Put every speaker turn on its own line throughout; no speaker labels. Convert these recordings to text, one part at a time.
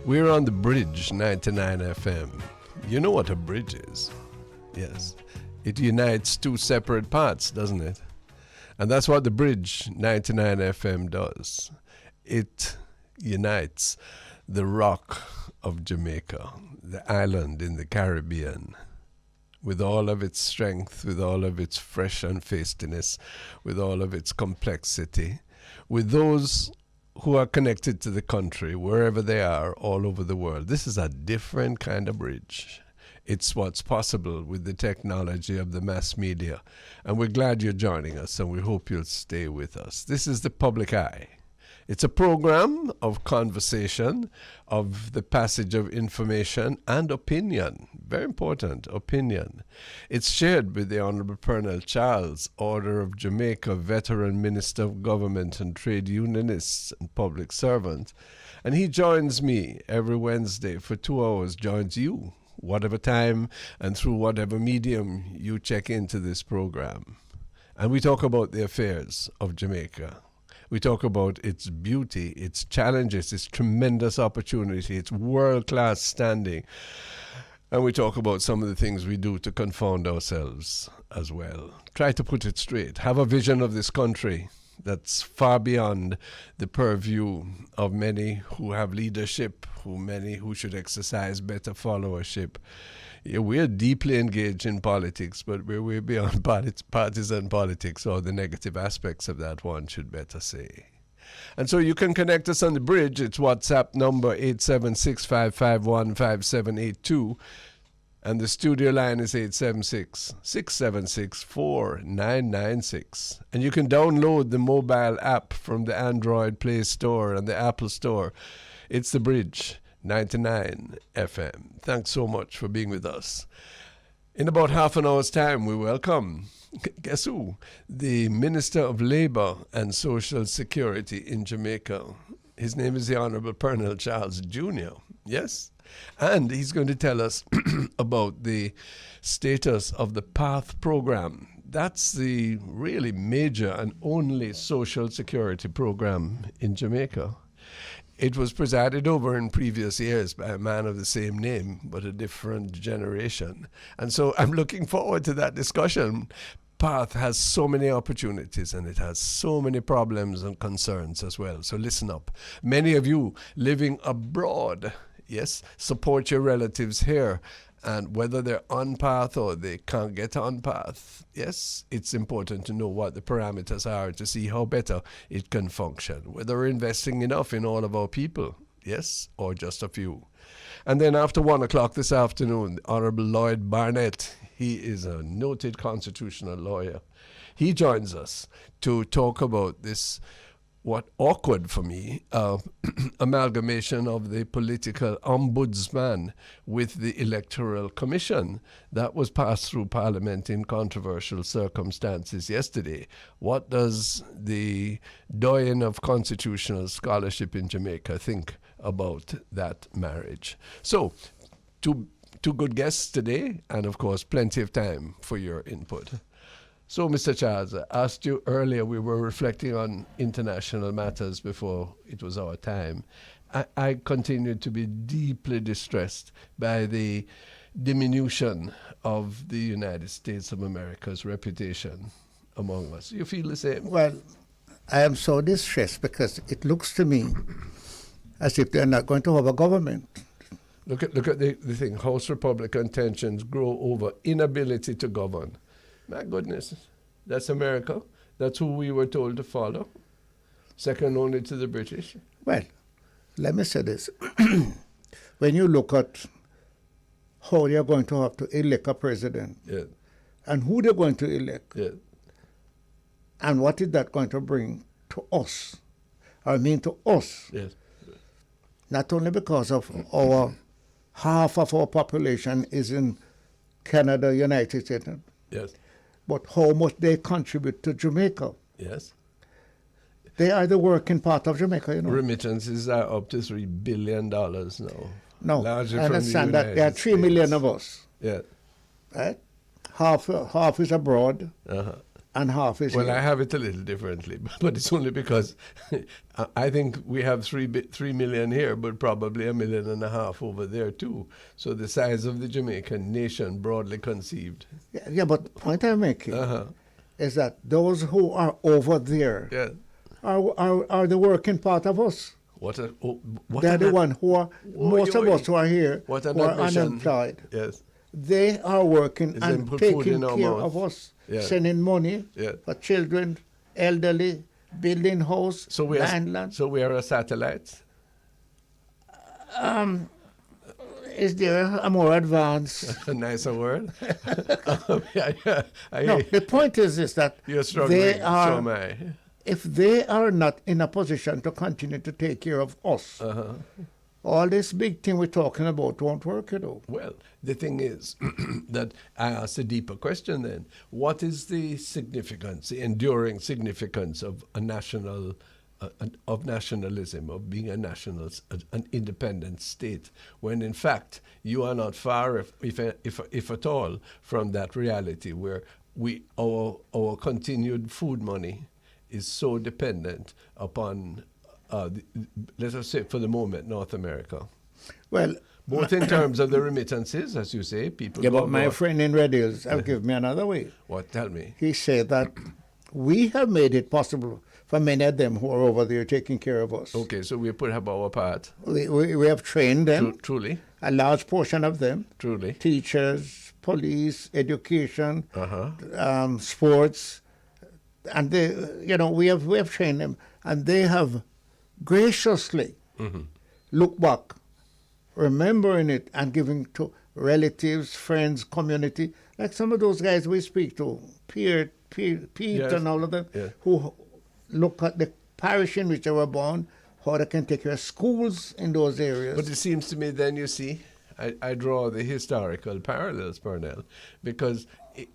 We're on the Bridge 99 FM. You know what a bridge is? Yes. It unites two separate parts, doesn't it? And that's what the Bridge 99 FM does. It unites the rock of Jamaica, the island in the Caribbean, with all of its strength, with all of its fresh unfeistiness, with all of its complexity, with those who are connected to the country, wherever they are, all over the world. This is a different kind of bridge. It's what's possible with the technology of the mass media. And we're glad you're joining us, and we hope you'll stay with us. This is The Public Eye. It's a program of conversation, of the passage of information and opinion. Very important, opinion. It's shared with the Honorable Pearnel Charles, Order of Jamaica, Veteran Minister of Government and Trade Unionist and Public Servant. And he joins me every Wednesday for 2 hours, joins you, whatever time and through whatever medium you check into this program. And we talk about the affairs of Jamaica. We talk about its beauty, its challenges, its tremendous opportunity, its world-class standing. And we talk about some of the things we do to confound ourselves as well. Try to put it straight. Have a vision of this country that's far beyond the purview of many who have leadership, many who should exercise better followership. Yeah, we're deeply engaged in politics, but we're way beyond partisan politics, or the negative aspects of that, one should better say. And so you can connect us on the bridge. It's WhatsApp number 876-551-5782. And the studio line is 876-676-4996. And you can download the mobile app from the Android Play Store and the Apple Store. It's the Bridge 99 FM. Thanks so much for being with us. In about half an hour's time, we welcome, guess who? The Minister of Labour and Social Security in Jamaica. His name is the Honourable Pearnel Charles Jr., yes? And he's going to tell us about the status of the PATH program. That's the really major and only social security program in Jamaica. It was presided over in previous years by a man of the same name, but a different generation. And so I'm looking forward to that discussion. PATH has so many opportunities, and it has so many problems and concerns as well. So listen up. Many of you living abroad, yes, support your relatives here. And whether they're on PATH or they can't get on PATH, yes, it's important to know what the parameters are to see how better it can function. Whether we're investing enough in all of our people, yes, or just a few. And then after 1 o'clock this afternoon, the Honorable Lloyd Barnett, he is a noted constitutional lawyer. He joins us to talk about this, what awkward for me, amalgamation of the political ombudsman with the Electoral Commission that was passed through Parliament in controversial circumstances yesterday. What does the doyen of constitutional scholarship in Jamaica think about that marriage? So, two good guests today, and of course plenty of time for your input. So, Mr. Charles, I asked you earlier, we were reflecting on international matters before it was our time. I continued to be deeply distressed by the diminution of the United States of America's reputation among us. You feel the same?
Well, I am so distressed because it looks to me as if they're not going to have a government.
Look at the thing. House Republican tensions grow over inability to govern. My goodness, that's America. That's who we were told to follow. Second only to the British.
Well, let me say this. When you look at how they're going to have to elect a president,
yeah,
and who they're going to elect,
yeah,
and what is that going to bring to us? I mean to us.
yes,
Not only because of our half of our population is in Canada, United States,
yes,
but how much they contribute to Jamaica.
yes.
They are the working part of Jamaica, you know.
Remittances are up to $3 billion now.
No,
Largely
I
from
understand
the
that there are
United
3 million
States.
of us.
Yeah.
Right? Half is abroad,
Uh-huh.
and half is
Well,
here.
I have it a little differently, but it's only because I think we have 3 million here, but probably 1.5 million over there too. So the size of the Jamaican nation, broadly conceived.
Yeah, but the point I'm making
Uh-huh.
is that those who are over there
Yeah.
are the working part of us.
What
They're
an
the
ad-
one who are, most of us who are here,
What an
who are
admission.
unemployed.
Yes.
They are working
Is them
and
put food
taking
in our
care
mouth.
of us,
Yeah.
sending money
Yeah.
for children, elderly, building house,
So we are
land.
so we are a satellite.
Is there a more advanced?
A nicer word.
No, the point is this, that
You're struggling.
they
So
are,
am I.
if they are not in a position to continue to take care of us,
Uh-huh.
all this big thing we're talking about won't work, you know.
Well, the thing is that I asked a deeper question then. What is the significance, the enduring significance of a national, of nationalism, of being an independent state, when in fact you are not far, if at all, from that reality where our continued food money is so dependent upon, let us say for the moment, North America.
Well,
Both in terms of the remittances, as you say, people.
yeah,
go
but my
abroad.
friend in Red Hills have given me another way.
What? Tell me.
He said that we have made it possible for many of them who are over there taking care of us.
Okay, so we put up our part.
We have trained them,
Truly,
a large portion of them,
truly.
teachers, police, education,
Uh-huh.
sports, and they, we have trained them, and they have graciously looked back, remembering it and giving to relatives, friends, community, like some of those guys we speak to, Pete
Yes.
and all of them,
Yeah.
who look at the parish in which they were born, how they can take care of schools in those areas.
But it seems to me then, you see, I draw the historical parallels, Pearnel, because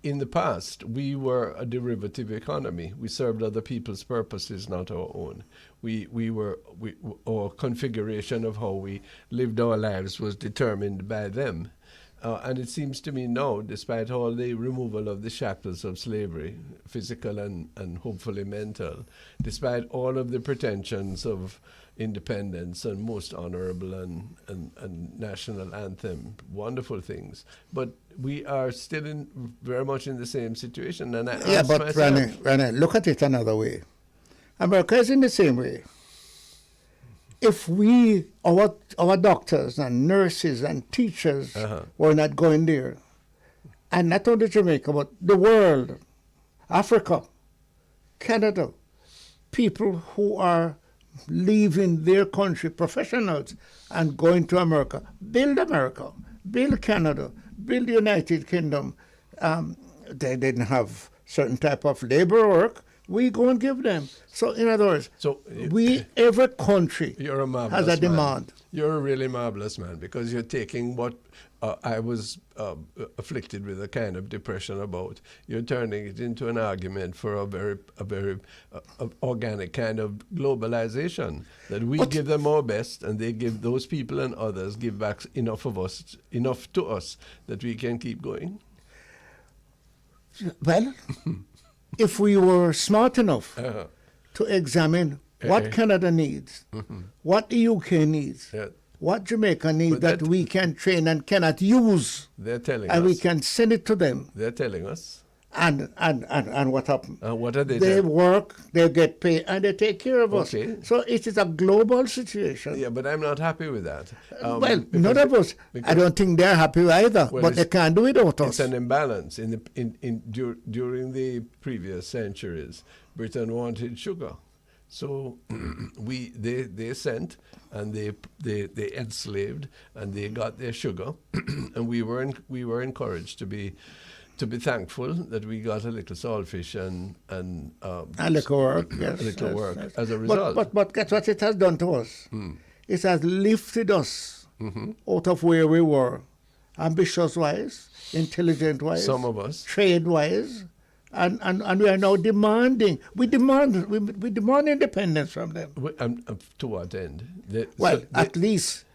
in the past, we were a derivative economy. We served other people's purposes, not our own. Our configuration of how we lived our lives was determined by them. And it seems to me now, despite all the removal of the shackles of slavery, physical and hopefully mental, despite all of the pretensions of independence and most honorable and national anthem, wonderful things, but we are still very much in the same situation. And I ask
but
myself,
Rene, look at it another way. America is in the same way. If our doctors and nurses and teachers were not going there, and not only Jamaica, but the world, Africa, Canada, people who are leaving their country, professionals, and going to America, build Canada, build the United Kingdom. They didn't have certain type of labor work. We go and give them. So in other words, every country
you're a marvelous
has a
man.
demand.
You're a really marvelous man, because you're taking what I was afflicted with a kind of depression about. You're turning it into an argument for a very organic kind of globalization, that we give them our best, and they give those people and others give back enough to us that we can keep going.
Well, if we were smart enough to examine what Canada needs, what the UK needs, what Jamaica needs
But
that we can train and cannot use,
They're telling
and
us.
we can send it to them.
They're telling us.
And what happened?
What are they
They
telling?
work, they get paid, and they take care of us.
Okay.
So it is a global situation.
Yeah, but I'm not happy with that.
Well, none of us. I don't think they're happy either,
Well,
but they can't do it without
It's
us.
an imbalance. During the previous centuries, Britain wanted sugar, so they sent and they enslaved and they got their sugar, and we were encouraged to be thankful that we got a little saltfish and
A little work, yes.
a little
yes,
work
yes.
as a result.
But guess what it has done to us? It has lifted us out of where we were, ambitious-wise, intelligent-wise,
Some of us.
trade-wise, and we are now demanding. We demand independence from them.
To what end?
Well, at least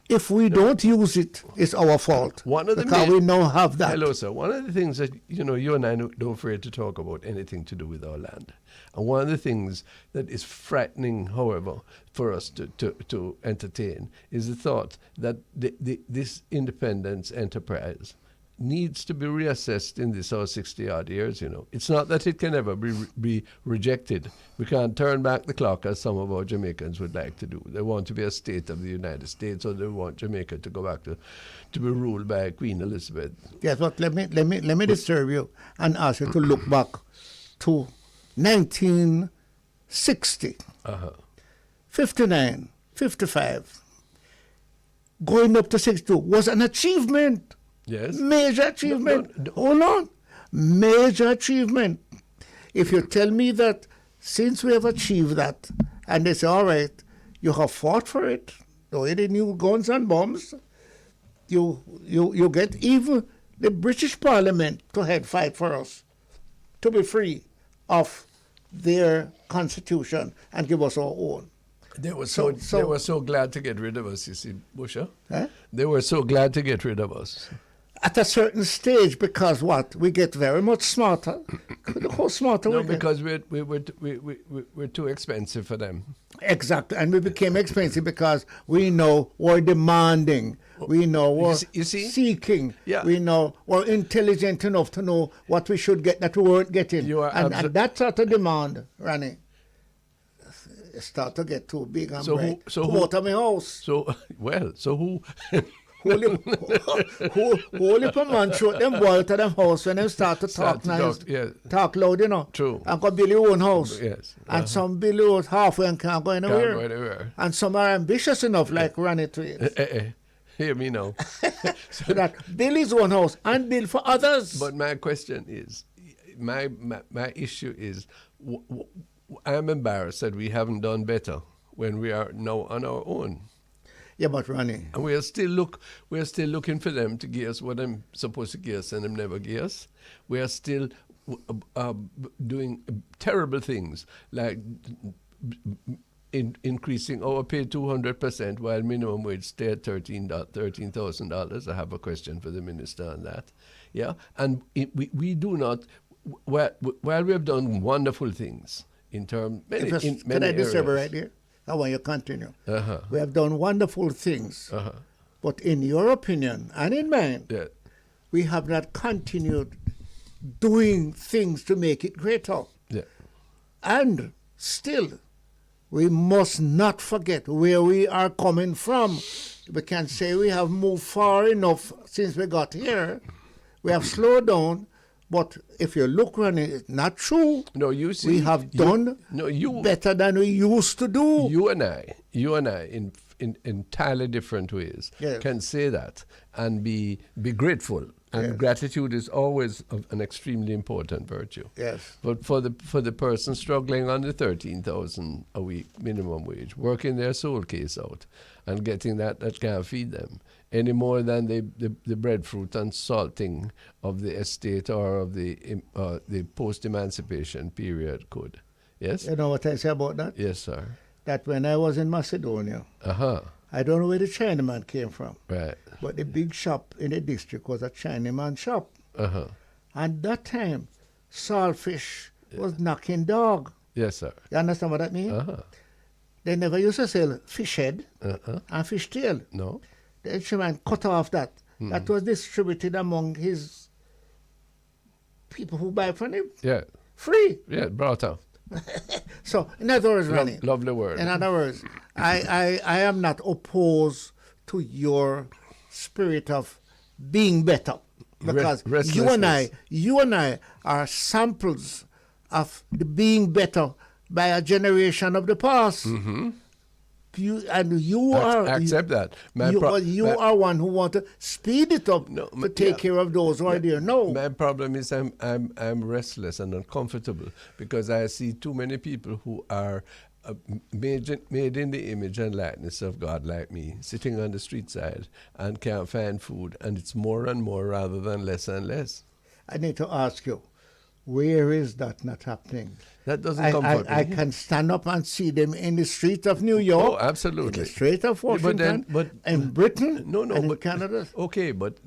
If we don't use it, it's our fault.
One of the
because we now have that.
Hello, sir. One of the things that, you and I don't afraid to talk about anything to do with our land. And one of the things that is frightening, however, for us to entertain is the thought that this independence enterprise needs to be reassessed in this our 60-odd years, It's not that it can ever be rejected. We can't turn back the clock as some of our Jamaicans would like to do. They want to be a state of the United States, or they want Jamaica to go back to be ruled by Queen Elizabeth.
Yes, but let me disturb you and ask you to look back to 1960, 59, 55, going up to 62 was an achievement.
Yes.
Major achievement.
No.
Hold on. Major achievement. If you tell me that since we have achieved that, and they say, all right, you have fought for it, though it didn't use guns and bombs, you get even the British Parliament to head fight for us to be free of their constitution and give us our own.
They were so glad to get rid of us, you see, Busher.
Eh?
They were so glad to get rid of us.
At a certain stage, because what? We get very much smarter. How smarter
No,
we get?
because we're too expensive for them.
Exactly. And we became expensive because we know we're demanding. We know we're
You see?
seeking.
Yeah.
We know we're intelligent enough to know what we should get that we weren't getting. And that sort of demand, Ronnie, start to get too big and bright. Come out of my house.
So who?
Holy a man shoot them boy to them house when they start to talk nice, talk loud,
True.
And go build your own house.
Yes.
And some build out halfway and can't go anywhere. And some are ambitious enough, like Ronnie Tweed.
Hear me now.
So that build his own house and build for others.
But my question is, my issue is, I'm embarrassed that we haven't done better when we are now on our own.
Yeah, but Ronnie,
And we're still looking for them to give us what I'm supposed to give us, and them never give us. We are still doing terrible things like increasing our pay 200% while minimum wage stay at $13,000. I have a question for the minister on that. Yeah, and we do not. While we have done wonderful things in many
can I
areas.
disturb right there? I want you to continue.
Uh-huh.
We have done wonderful things. But in your opinion and in mine, we have not continued doing things to make it greater.
Yeah.
And still, we must not forget where we are coming from. We can say we have moved far enough since we got here. We have slowed down. But if you look, Ronnie, it's not true.
No, you see,
we have done better than we used to do.
You and I, in entirely different ways, can say that and be grateful. And gratitude is always an extremely important virtue.
Yes.
But for the person struggling on the $13,000 a week minimum wage, working their soul case out and getting that can't feed them any more than the breadfruit and salting of the estate or of the post-emancipation period could. Yes?
You know what I say about that?
Yes, sir.
That when I was in Macedonia, I don't know where the Chinaman came from.
Right.
But the big shop in the district was a Chinaman shop. And that time, saltfish was knocking dog.
Yes, sir.
You understand what that means? They never used to sell fish head and fish tail.
No.
The Chinaman cut off that. That was distributed among his people who buy from him.
Yeah.
Free.
Yeah, brought up.
So, in other words, Ronnie.
Lovely word.
In other words, I am not opposed to your spirit of being better. Because you and I are samples of the being better by a generation of the past. You are
accept that.
You are one who want to speed it up to take care of those who are there. No.
My problem is I'm restless and uncomfortable because I see too many people who are made in the image and likeness of God, like me, sitting on the street side and can't find food, and it's more and more rather than less and less.
I need to ask you, Where is that not happening?
That doesn't comfort me.
I can stand up and see them in the streets of New York.
Oh, absolutely.
In the streets of Washington.
But
in Britain.
No,
and in
but
Canada.
Okay, but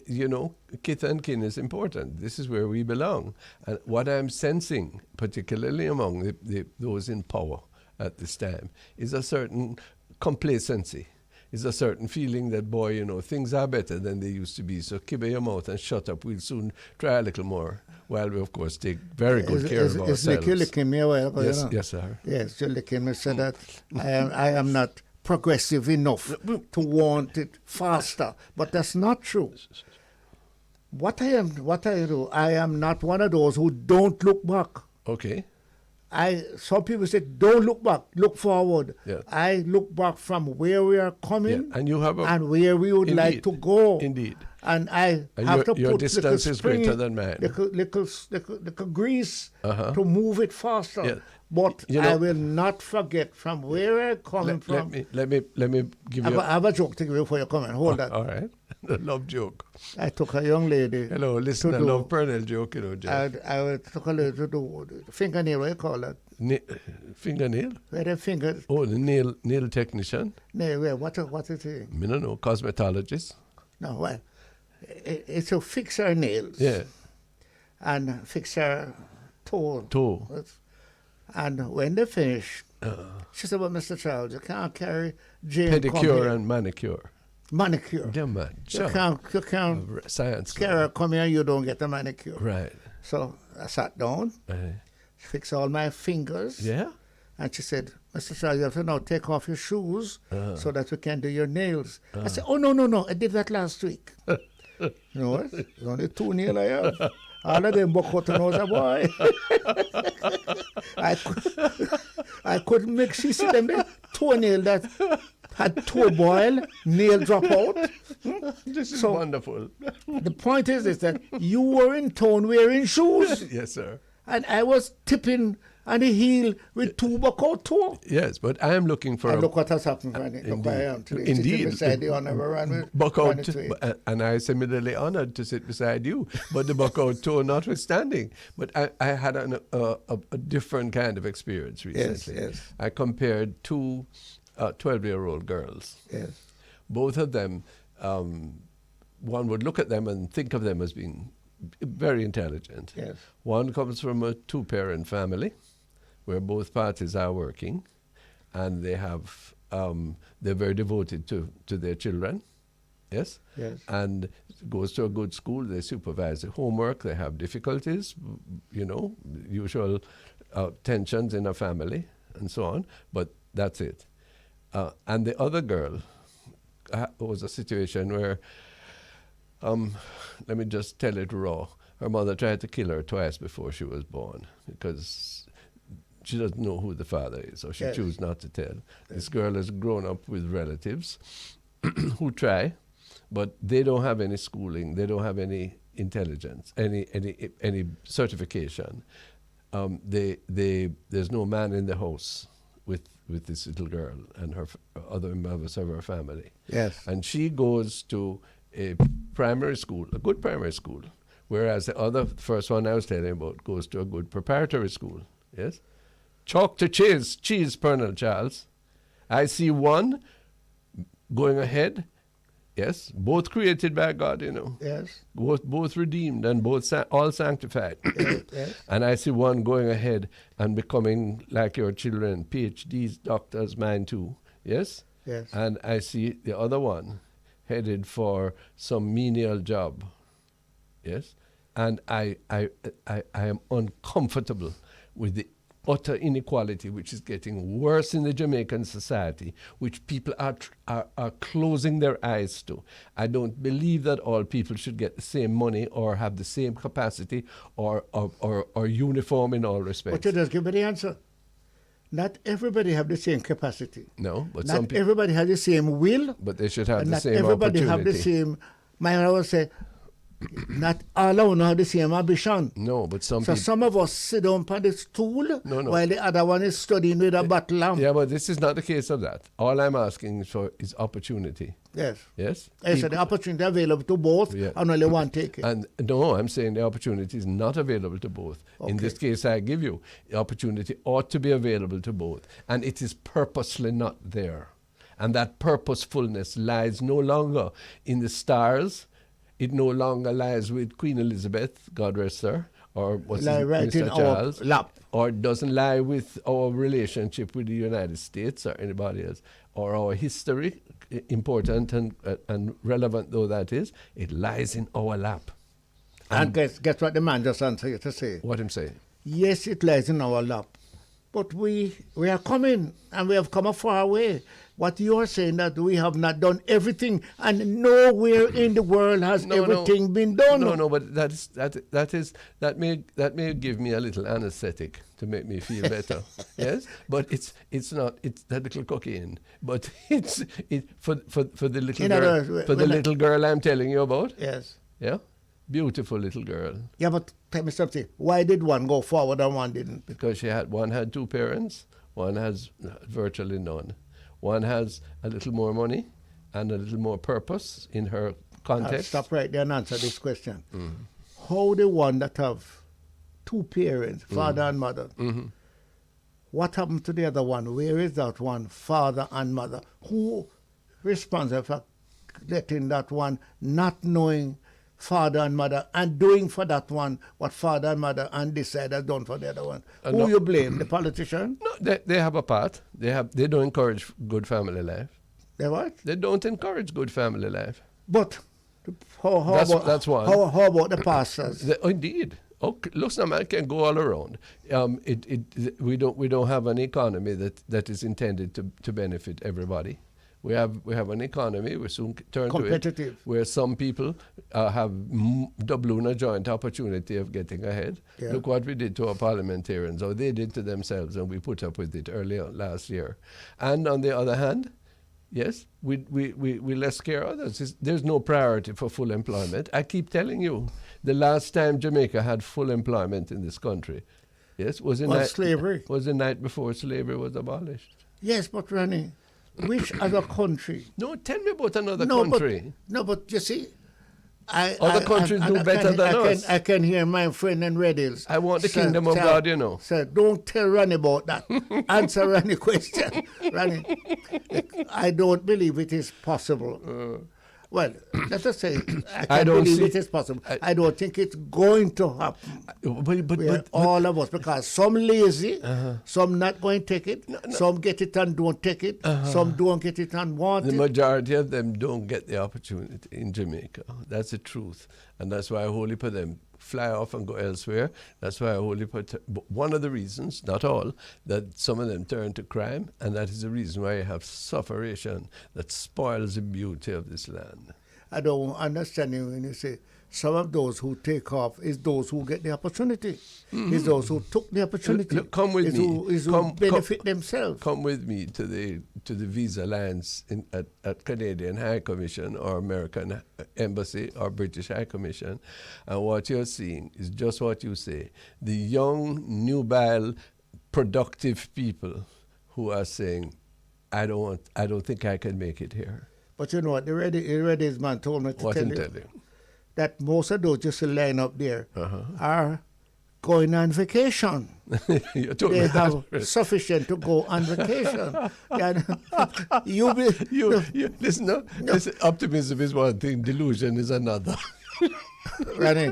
you know, kith and kin is important. This is where we belong. And what I'm sensing, particularly among those in power at this time, is a certain complacency. Is a certain feeling that, boy, you know, things are better than they used to be. So keep your mouth and shut up. We'll soon try a little more. While we, of course, take very good care of ourselves.
It's like you licking me away.
Yes,
you know?
yes, sir.
Yes, you licking me so that I am not progressive enough to want it faster. But that's not true. What I do, I am not one of those who don't look back.
Okay.
Some people say, don't look back, look forward.
Yeah.
I look back from where we are coming
And you have
and where we would like to go.
Indeed.
And I have to
your
put
distance is greater than mine.
little grease
Uh-huh.
to move it faster.
Yeah.
But
You know,
I will not forget from where I'm coming from.
Let me give you.
I have a joke to give you before you come in. Hold that.
All right. The love joke.
I took a young lady.
Hello, listen, I love Pearnel joke, you know, Jeff.
I took a lady to do fingernail, what do you call that?
Fingernail?
Where the fingers.
Oh, the nail technician?
No, what is it?
I don't know, cosmetologist?
No, well, it's to fix her nails.
Yeah.
And fix her toe.
Toe.
And when they finish, she said, well, Mr. Charles, you can't carry Jane
pedicure and manicure.
Manicure.
Yeah, man.
You can't
Science.
carry her come here, you don't get a manicure.
Right.
So I sat down, fixed all my fingers.
Yeah?
And she said, Mr. Charles, you have to now take off your shoes so that we can do your nails. I said, oh, no, I did that last week. You know what? There's only 2 nails I have. All of them buck out the nose, boy. I couldn't make she see them the toenail that had toe boil, nail drop out.
This is wonderful.
The point is that you were in town wearing shoes.
Yes, sir.
And I was tipping on the heel with 2 buck out toe.
Yes, but I am looking for.
And look what has happened, Franny. Look where I am today.
Indeed.
Sitting beside the honorable Randy.
Buckout, and I am similarly honored to sit beside you, but the buckout toe notwithstanding. But I had a different kind of experience recently.
Yes.
I compared 2 12-year-old girls.
Yes.
Both of them, one would look at them and think of them as being very intelligent.
Yes.
One comes from a 2-parent family where both parties are working, and they have they're very devoted to their children. Yes?
Yes.
And goes to a good school. They supervise the homework. They have difficulties, you know, usual tensions in a family and so on. But that's it. And the other girl was a situation where, let me just tell it raw. Her mother tried to kill her twice before she was born because she doesn't know who the father is, or she chooses not to tell. This girl has grown up with relatives who try, but they don't have any schooling. They don't have any intelligence, any certification. There's no man in the house with this little girl and her other members of her family.
Yes.
And she goes to a primary school, a good primary school, whereas the first one I was telling you about goes to a good preparatory school. Yes? Chalk to cheese, Pearnel, Charles. I see one going ahead. Yes, both created by God, you know.
Yes.
Both redeemed and both all sanctified.
Yes.
And I see one going ahead and becoming like your children, PhDs, doctors, mine too. Yes?
Yes.
And I see the other one headed for some menial job. Yes? And I am uncomfortable with the utter inequality which is getting worse in the Jamaican society, which people are closing their eyes to. I don't believe that all people should get the same money or have the same capacity or uniform in all respects.
But you just give me the answer. Not everybody have the same capacity.
No, but
not
some people.
Everybody has the same will.
But they should have
and
the
not
same
everybody
opportunity.
have the same. My mother would say, not all of them have the same ambition.
No, but some
So
people.
some of us sit down on the stool
No.
while the other one is studying with a battle lamp.
Yeah, but this is not the case of that. All I'm asking for is opportunity.
Yes.
Yes?
So the opportunity available to both,
Yeah.
and only one take it.
And no, I'm saying the opportunity is not available to both. In
Okay.
this case, I give you the opportunity ought to be available to both, and it is purposely not there. And that purposefulness lies no longer in the stars. It no longer lies with Queen Elizabeth, God rest her, or what's
Lie
his,
right in
Mr.
our
Charles,
lap.
or it doesn't lie with our relationship with the United States or anybody else, or our history, important and relevant though that is. It lies in our lap.
And guess what the man just answered you to say?
What him say?
Yes, it lies in our lap. But we are coming, and we have come a far way. What you are saying that we have not done everything, and nowhere in the world has everything been done.
No, but that may give me a little anesthetic to make me feel better. Yes, but it's not that little cocaine, but it's for the little
In
girl
other words,
for the little girl I'm telling you about.
Yes.
Yeah, beautiful little girl.
Yeah, but tell me something. Why did one go forward and one didn't?
Because one had two parents, one has virtually none. One has a little more money and a little more purpose in her context.
Stop right there and answer this question. How the one that have two parents, father and mother, what happened to the other one? Where is that one, father and mother? Who responsible for letting that one not knowing father and mother and doing for that one what father and mother and this side has done for the other one? Who
no.
you blame? The politician?
No, they have a part. They don't encourage good family life.
They what?
They don't encourage good family life.
But how
That's one.
How about the pastors?
Indeed. Okay, looks now, man, can go all around. We don't have an economy that is intended to benefit everybody. We have an economy, we soon turn to it,
Competitive.
where some people have doubloon a joint opportunity of getting ahead.
Yeah.
Look what we did to our parliamentarians, or they did to themselves, and we put up with it earlier last year. And on the other hand, yes, we less care others. There's no priority for full employment. I keep telling you, the last time Jamaica had full employment in this country, yes, was
slavery.
Was the night before slavery was abolished.
Yes, but Ronnie, which other country?
No, tell me about another country.
But you see,
Other countries do better than us.
I can hear my friend in Red Hills.
I want the kingdom of God, you know.
Sir, don't tell Ronnie about that. Answer Ronnie question. Ronnie, I don't believe it is possible. Well, let us say I
don't
believe
see-
it is possible. I don't think it's going to happen.
But
All of us, because some lazy, some not going to take it, some get it and don't take it, some don't get it and want
the
it.
majority of them don't get the opportunity in Jamaica. That's the truth. And that's why a whole heap of them fly off and go elsewhere. That's why a whole heap of one of the reasons, not all, that some of them turn to crime, and that is the reason why you have sufferation that spoils the beauty of this land.
I don't understand you when you say some of those who take off is those who get the opportunity. Is those who took the opportunity.
Look, come with
is
me.
Who benefit themselves.
Come with me to the visa lines at Canadian High Commission or American Embassy or British High Commission, and what you're seeing is just what you say. The young, nubile, productive people who are saying, I don't think I can make it here.
But you know what, the Reddy's man told me to
What
tell
in
you
tell you?
that most of those just line up there are going on vacation.
You told me
They
that.
have sufficient to go on vacation. And
You listen, no? Listen, optimism is one thing, delusion is another.
Ronnie,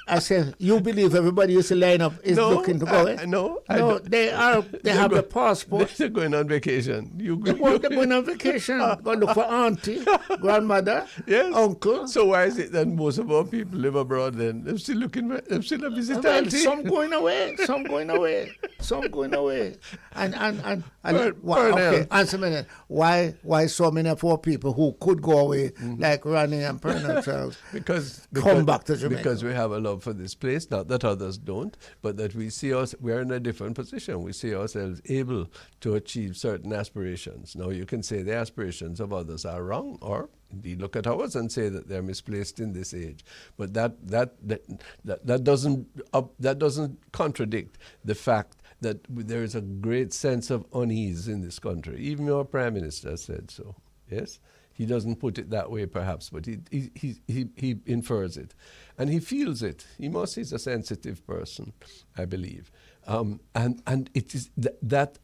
I said, you believe everybody used to line up is looking to go?
No,
They have the passport.
They're going on vacation.
They're going on vacation. Go look for auntie, grandmother,
Yes.
uncle.
So why is it that most of our people live abroad then? They're still they're still a visit
Well,
auntie.
some going away, some going away, some going away. And
Pearnel.
okay, answer me then. Why so many of our people who could go away, like Ronnie and Pearnel Charles,
Because
come back to Jamaica.
Because we have a love for this place, not that others don't, but that we're in a different position. We see ourselves able to achieve certain aspirations. Now, you can say the aspirations of others are wrong, or indeed look at ours and say that they're misplaced in this age. But that doesn't contradict the fact that there is a great sense of unease in this country. Even your Prime Minister said so. Yes? He doesn't put it that way, perhaps, but he infers it. And he feels it. He's a sensitive person, I believe. And it is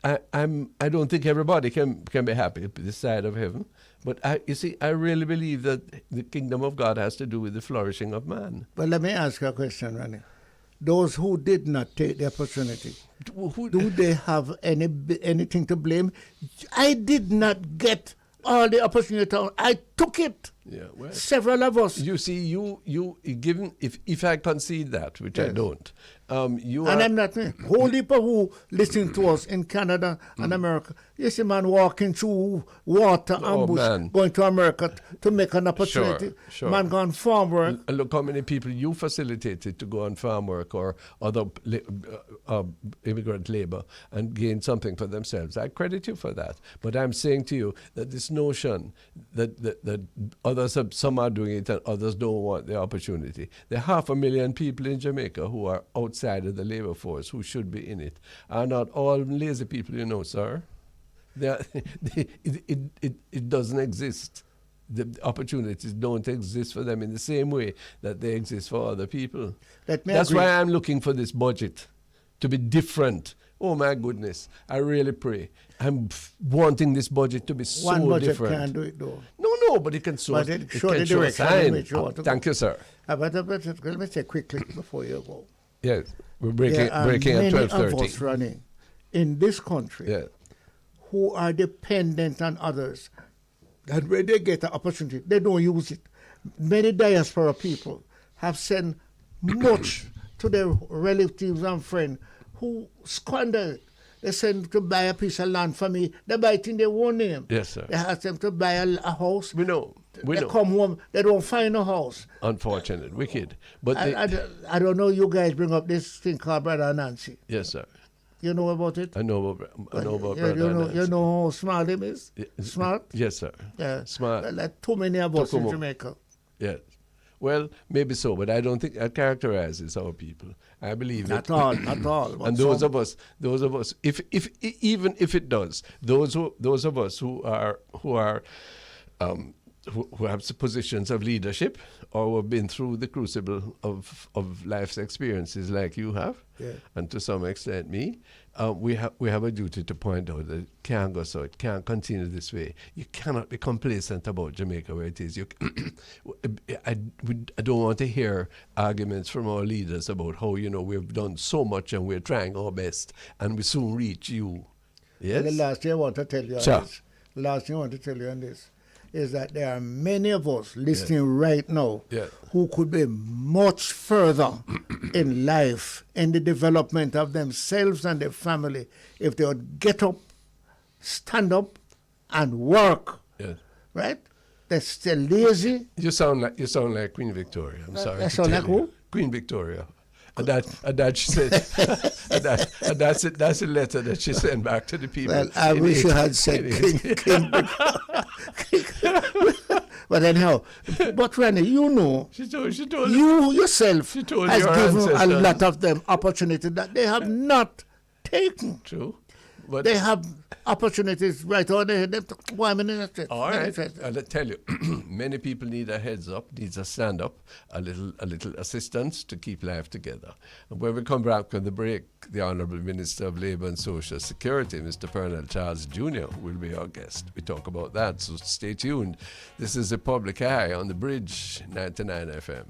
I don't think everybody can be happy at this side of heaven. But I really believe that the kingdom of God has to do with the flourishing of man.
But let me ask you a question, Ronnie. Those who did not take the opportunity, do they have anything to blame? I did not get all the opportunity. I took it.
Yeah, well,
several of us.
You see, you given if I concede that, which I don't, you
and
are,
I'm not whole people who listen to us in Canada and America. You see, man walking through water and bush, going to America to make an opportunity.
Sure.
Man going farm work.
And look how many people you facilitated to go on farm work or other immigrant labor and gain something for themselves. I credit you for that. But I'm saying to you that this notion that some are doing it and others don't want the opportunity. There are 500,000 people in Jamaica who are outside of the labor force who should be in it. Are not all lazy people, sir. It doesn't exist. The opportunities don't exist for them in the same way that they exist for other people. That's why I'm looking for this budget to be different. Oh my goodness, I really pray. I'm wanting this budget to be so different.
One budget can't do it though.
No, but it can show a sign. Thank you, sir.
But let me say quickly before you go.
Yes, we're breaking at 12:30.
Many of us running in this country who are dependent on others, that when they get an opportunity, they don't use it. Many diaspora people have sent much to their relatives and friends who squander it. They send to buy a piece of land for me. They buy it in their own name.
Yes, sir.
They ask them to buy a house.
We know.
They come home, they don't find a house.
Unfortunate, wicked. But
I don't know, you guys bring up this thing called Brother Nancy.
Yes, sir.
You know about it?
I know about Brother Nancy.
You know how smart him is? Smart?
Yes, sir.
Yeah.
Smart.
Like too many of us in Jamaica.
Yes. Well, maybe so, but I don't think that characterizes our people. I believe
not all.
And those of us, even if it does, those of us who have positions of leadership or who have been through the crucible of life's experiences like you have, and to some extent me, we have a duty to point out that it can't go so. It can't continue this way. You cannot be complacent about Jamaica where it is. I don't want to hear arguments from our leaders about how, we've done so much and we're trying our best and we soon reach you. Yes?
Well, the last thing I want to tell you on this is that there are many of us listening right now who could be much further in life, in the development of themselves and their family, if they would get up, stand up, and work.
Yes.
Right? They're still lazy.
You sound like Queen Victoria. I'm sorry.
I sound like who?
Queen Victoria. And that she said, and that's a letter that she sent back to the people.
Well, I wish you had said King. But anyhow, but Rennie,
she told
you yourself has given a lot of them opportunity that they have not taken.
True. But
they have opportunities right on their head. All
right. I'll tell you, many people need a heads up, needs a stand up, a little assistance to keep life together. And when we come back on the break, the Honourable Minister of Labour and Social Security, Mr. Pearnel Charles Jr., will be our guest. We talk about that, so stay tuned. This is The Public Eye on the Bridge, 99 FM.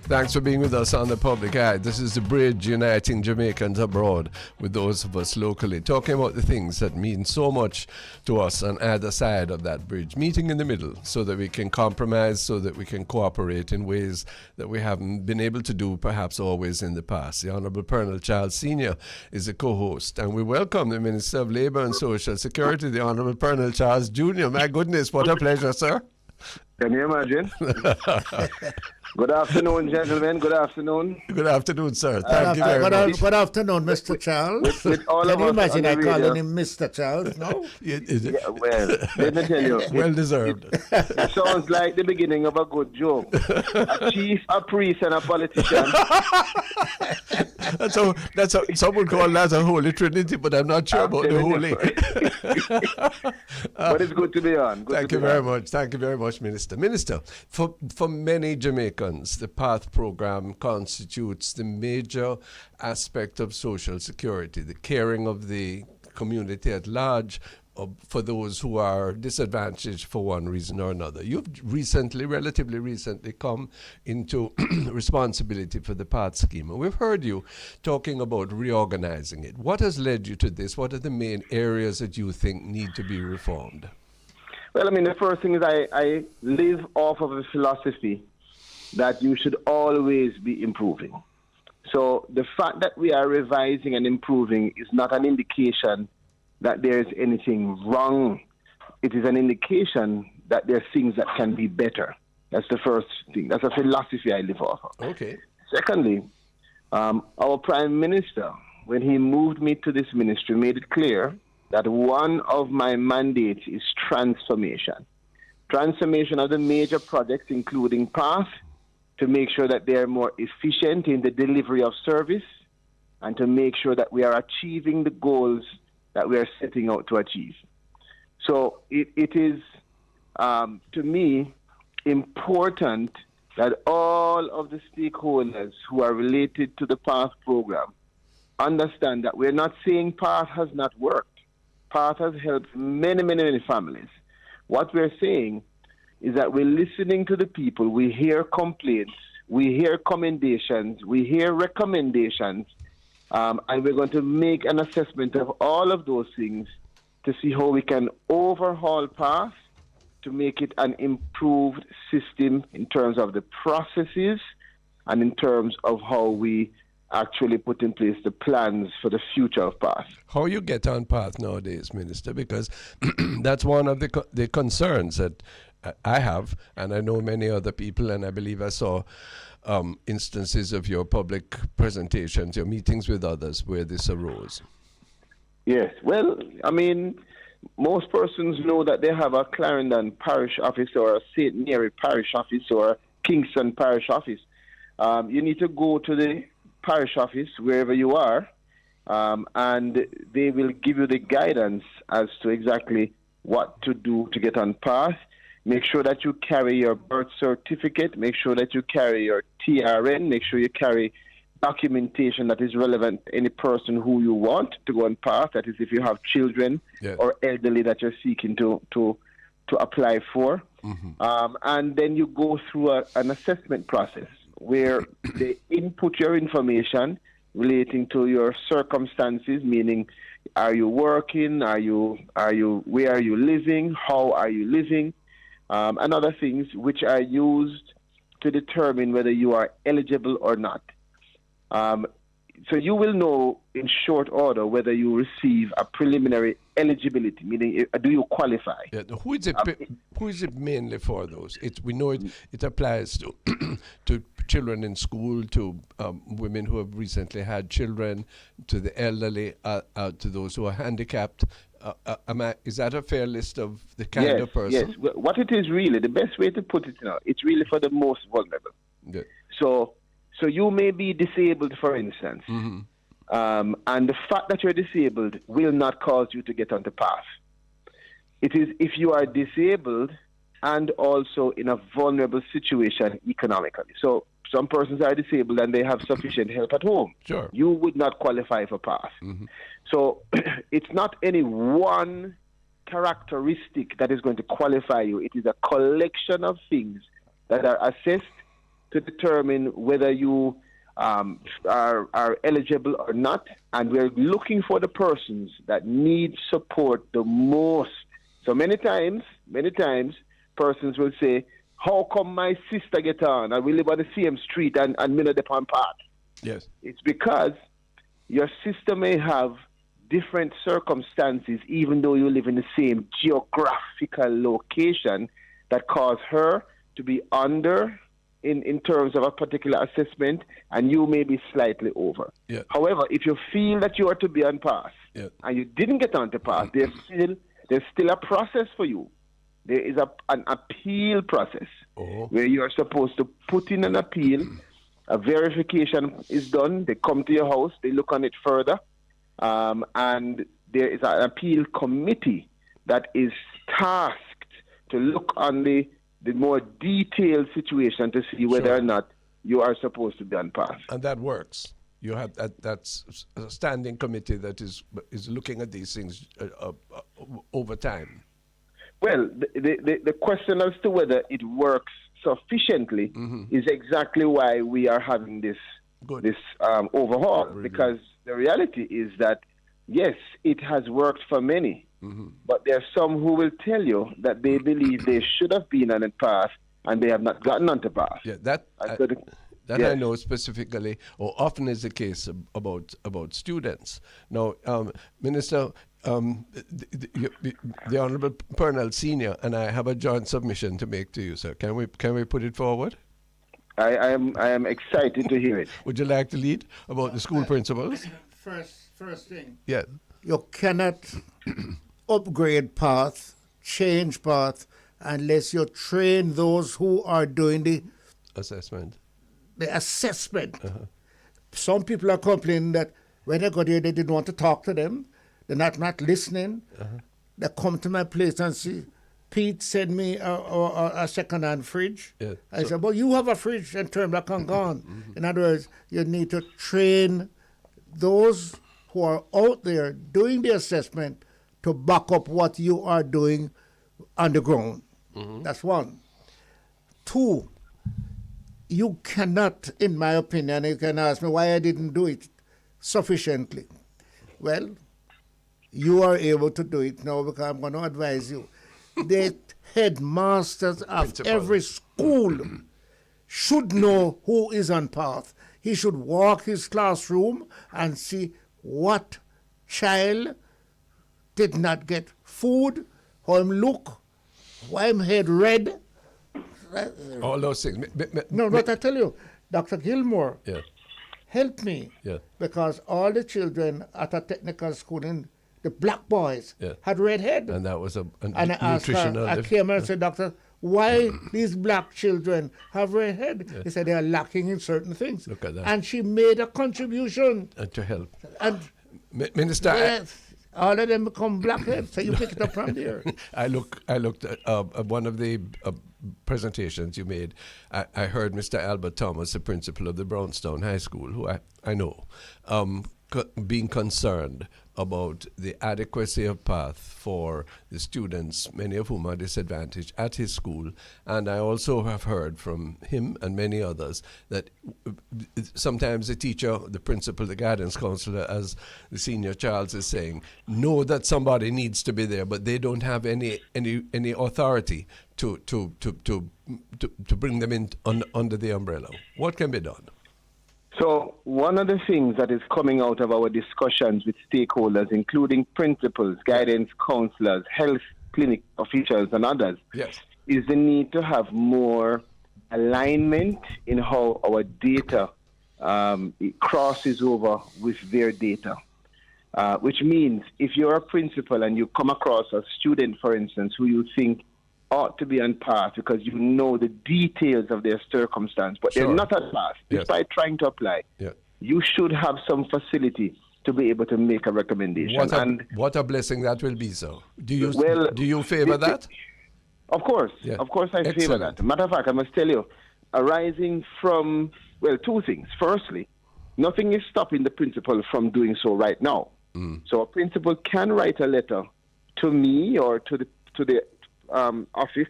Thanks for being with us on The Public Eye. This is The Bridge, uniting Jamaicans abroad with those of us locally, talking about the things that mean so much to us on either side of that bridge, meeting in the middle so that we can compromise, so that we can cooperate in ways that we haven't been able to do perhaps always in the past. The Honourable Pearnel Charles Sr. is a co-host, and we welcome the Minister of Labour and Social Security, the Honourable Pearnel Charles Jr. My goodness, what a pleasure, sir.
Can you imagine? Good afternoon, gentlemen. Good afternoon.
Good afternoon, sir. Thank you very much.
Good afternoon, Mr. Charles.
With all
Can
of
you
us
imagine
on
I
the
calling
radio.
him Mr. Charles? No?
Yeah, well, let me tell you.
Well deserved.
It sounds like the beginning of a good joke. A chief, a priest, and a politician.
That's how someone call that a holy trinity, but I'm not sure
I'm
about the
telling
holy.
But it's good to be on.
Thank you very much. Thank you very much, Minister. Minister, for many Jamaicans, the PATH program constitutes the major aspect of social security, the caring of the community at large, for those who are disadvantaged for one reason or another. You've relatively recently, come into responsibility for the PATH scheme. And we've heard you talking about reorganizing it. What has led you to this? What are the main areas that you think need to be reformed?
Well, I mean, the first thing is I live off of a philosophy that you should always be improving. So the fact that we are revising and improving is not an indication that there's anything wrong. It is an indication that there are things that can be better. That's the first thing. That's a philosophy I live off of.
Okay.
Secondly, our Prime Minister, when he moved me to this ministry, made it clear that one of my mandates is transformation. Transformation of the major projects, including PATH, to make sure that they are more efficient in the delivery of service and to make sure that we are achieving the goals that we are setting out to achieve. So it is, to me, important that all of the stakeholders who are related to the PATH program understand that we're not saying PATH has not worked. PATH has helped many, many, many families. What we're saying is that we're listening to the people. We hear complaints, we hear commendations, we hear recommendations, and we're going to make an assessment of all of those things to see how we can overhaul PATH to make it an improved system in terms of the processes and in terms of how we actually put in place the plans for the future of PATH.
How you get on PATH nowadays, Minister, because that's one of the concerns that I have, and I know many other people, and I believe I saw instances of your public presentations, your meetings with others where this arose.
Yes, well, I mean, most persons know that they have a Clarendon Parish Office or a St. Mary Parish Office or a Kingston Parish Office. You need to go to the parish office wherever you are, and they will give you the guidance as to exactly what to do to get on PATH. Make sure that you carry your birth certificate. Make sure that you carry your TRN. Make sure you carry documentation that is relevant to any person who you want to go on PATH. That is, if you have children or elderly that you're seeking to apply for. Mm-hmm. And then you go through an assessment process where they input your information relating to your circumstances, meaning are you working, where are you living, how are you living, and other things which are used to determine whether you are eligible or not. So you will know in short order whether you receive a preliminary eligibility, meaning do you qualify?
Yeah, who is it mainly for those? We know it applies to to children in school, to women who have recently had children, to the elderly, to those who are handicapped. Is that a fair list of the kind of person?
Yes. What it is really, the best way to put it now, it's really for the most vulnerable.
Yeah.
So you may be disabled, for instance,
mm-hmm.
And the fact that you're disabled will not cause you to get on the PATH. It is if you are disabled and also in a vulnerable situation economically. So some persons are disabled and they have sufficient help at home.
Sure.
You would not qualify for PATH. Mm-hmm. So it's not any one characteristic that is going to qualify you. It is a collection of things that are assessed to determine whether you are eligible or not. And we're looking for the persons that need support the most. So many times, persons will say, how come my sister get on and we live on the same street and me not upon PATH?
Yes.
It's because your sister may have different circumstances even though you live in the same geographical location, that cause her to be under in terms of a particular assessment, and you may be slightly over.
Yeah.
However, if you feel that you are to be on pass and you didn't get on to pass, there's still a process for you. There is an appeal process where you are supposed to put in an appeal. A verification is done. They come to your house. They look on it further. And there is an appeal committee that is tasked to look on the more detailed situation to see whether or not you are supposed to be on pass.
And that works. You have that's a standing committee that is looking at these things over time.
Well, the question as to whether it works sufficiently is exactly why we are having this overhaul. Because the reality is that, yes, it has worked for many, but there are some who will tell you that they believe they should have been on a path and they have not gotten on the path.
Yeah, that I know specifically, or often is the case about students. Now, Minister, the Honourable Pearnel Senior and I have a joint submission to make to you, sir. Can we put it forward?
I am excited to hear it.
Would you like to lead about the school principals?
First thing.
Yeah.
You cannot upgrade path, change path, unless you train those who are doing the
assessment.
Some people are complaining that when they got here, they didn't want to talk to them. They're not listening. They come to my place and see, Pete sent me a second-hand fridge.
Yeah.
I said, well, you have a fridge and turn back and gone. In other words, you need to train those who are out there doing the assessment to back up what you are doing on the ground. That's one. Two, you cannot, in my opinion, you can ask me why I didn't do it sufficiently. Well, you are able to do it now because I'm going to advise you. The headmasters of every school should know who is on path. He should walk his classroom and see what child did not get food, how him look, why him head red.
All those things.
But I tell you, Dr. Gilmore helped me because all the children at a technical school in the black boys had red head.
And that was a
and I asked her, I came and said, Doctor, why these black children have red head? He said they are lacking in certain things.
Look at that.
And she made a contribution.
To help.
And
Minister,
all of them become blackheads, so you pick it up from there.
I looked at one of the presentations you made. I heard Mr. Albert Thomas, the principal of the Brownstown High School, who I know, being concerned about the adequacy of path for the students, many of whom are disadvantaged at his school. And I also have heard from him and many others that sometimes the teacher, the principal, the guidance counselor, as the senior Charles is saying, know that somebody needs to be there, but they don't have any authority to bring them in under the umbrella. What can be done?
So one of the things that is coming out of our discussions with stakeholders, including principals, guidance counselors, health clinic officials, and others, is the need to have more alignment in how our data it crosses over with their data. Which means if you're a principal and you come across a student, for instance, who you think ought to be on path because you know the details of their circumstance, but they're not on path, despite trying to apply, you should have some facility to be able to make a recommendation.
What a blessing that will be, sir. Do you favor that?
Of course. Of course I favor that. Matter of fact, I must tell you, arising from, two things. Firstly, nothing is stopping the principal from doing so right now. So a principal can write a letter to me or to the office,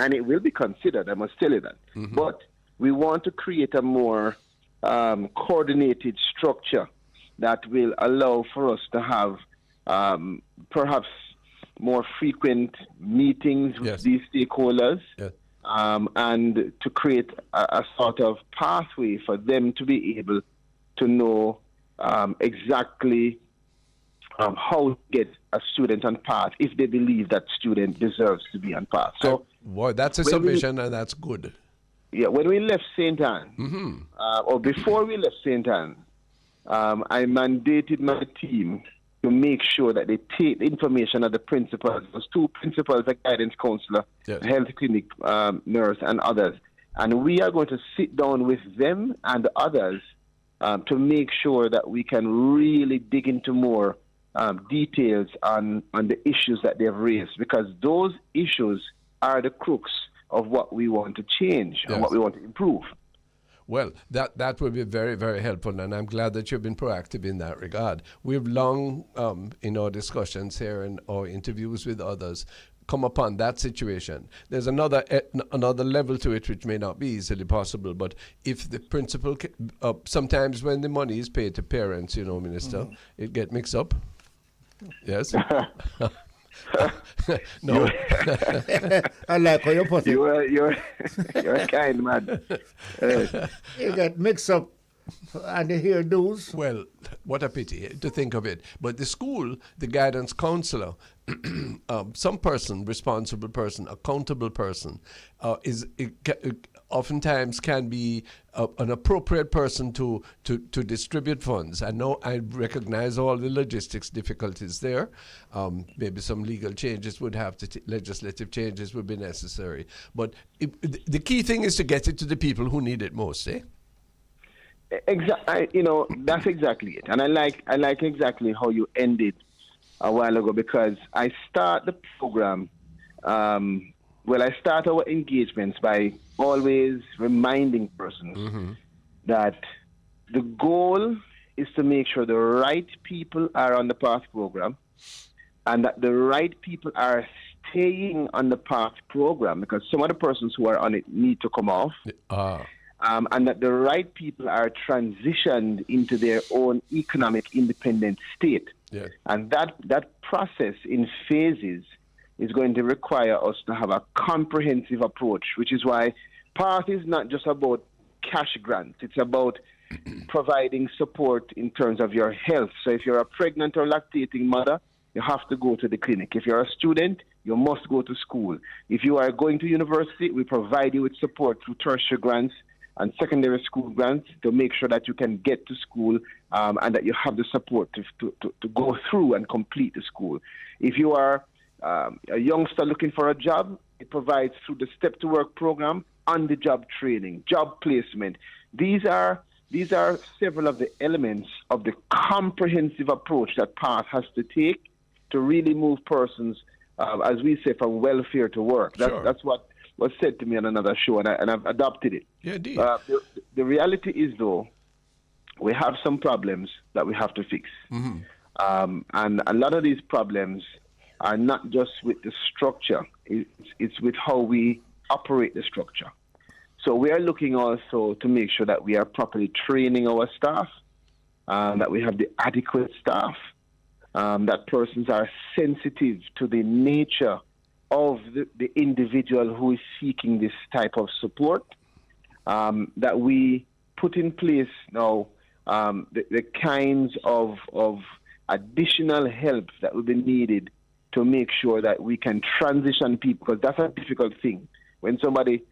and it will be considered, I must tell you that. But we want to create a more coordinated structure that will allow for us to have perhaps more frequent meetings with these stakeholders and to create a sort of pathway for them to be able to know exactly how to get a student on path if they believe that student deserves to be on path. So
Boy, that's a submission, and that's good.
Yeah, when we left St. Anne, or before we left St. Anne, I mandated my team to make sure that they take the information of the principals, those two principals, a guidance counselor,
Yes.
a health clinic nurse, and others. And we are going to sit down with them and the others to make sure that we can really dig into more details on the issues that they've raised, because those issues are the crux of what we want to change and what we want to improve.
Well, that would be very, very helpful, and I'm glad that you've been proactive in that regard. We've long, in our discussions here and our interviews with others, come upon that situation. There's another level to it which may not be easily possible, but if the principal, sometimes when the money is paid to parents, Minister, it get mixed up. Yes? No.
I like how you put it.
You're a kind man.
You get mixed up and you hear news.
Well, what a pity to think of it. But the school, the guidance counselor, some person, responsible person, accountable person, oftentimes can be an appropriate person to distribute funds. I know, I recognize all the logistics difficulties there. Maybe some legal changes would have to, legislative changes would be necessary. But the key thing is to get it to the people who need it most, eh?
Exactly. That's exactly it. And I like exactly how you ended a while ago, because I start the program. I start our engagements by always reminding persons that the goal is to make sure the right people are on the PATH program, and that the right people are staying on the PATH program, because some of the persons who are on it need to come off. And that the right people are transitioned into their own economic independent state.
Yeah.
And that process in phases is going to require us to have a comprehensive approach, which is why PATH is not just about cash grants. It's about providing support in terms of your health. So if you're a pregnant or lactating mother, you have to go to the clinic. If you're a student, you must go to school. If you are going to university, we provide you with support through tertiary grants and secondary school grants to make sure that you can get to school and that you have the support to go through and complete the school. If you are a youngster looking for a job, it provides through the Step to Work program, on-the-job training, job placement. These are several of the elements of the comprehensive approach that PATH has to take to really move persons, as we say, from welfare to work. That's what was said to me on another show, and I've adopted it.
Yeah, indeed.
The reality is, though, we have some problems that we have to fix. And a lot of these problems are not just with the structure, it's with how we operate the structure. So we are looking also to make sure that we are properly training our staff, that we have the adequate staff, that persons are sensitive to the nature of the individual who is seeking this type of support, that we put in place now the kinds of additional help that will be needed to make sure that we can transition people, because that's a difficult thing. When somebody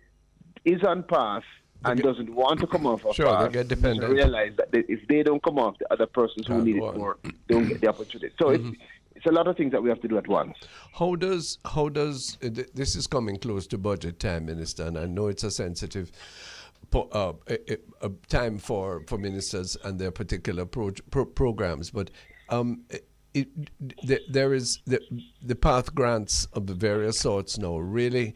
is on PATH and doesn't want to come off of PATH,
they get dependent.
Realize that if they don't come off, the other persons who need it more don't get the opportunity. So it's a lot of things that we have to do at once.
How does this is coming close to budget time, Minister, and I know it's a sensitive time for ministers and their particular programs, but there is the PATH grants of the various sorts now really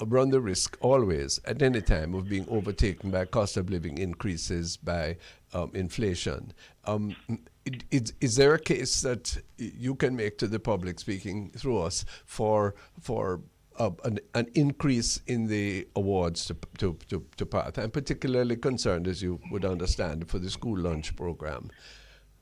run the risk always at any time of being overtaken by cost of living increases, by inflation. Is there a case that you can make to the public, speaking through us, for an increase in the awards to PATH? I'm particularly concerned, as you would understand, for the school lunch program.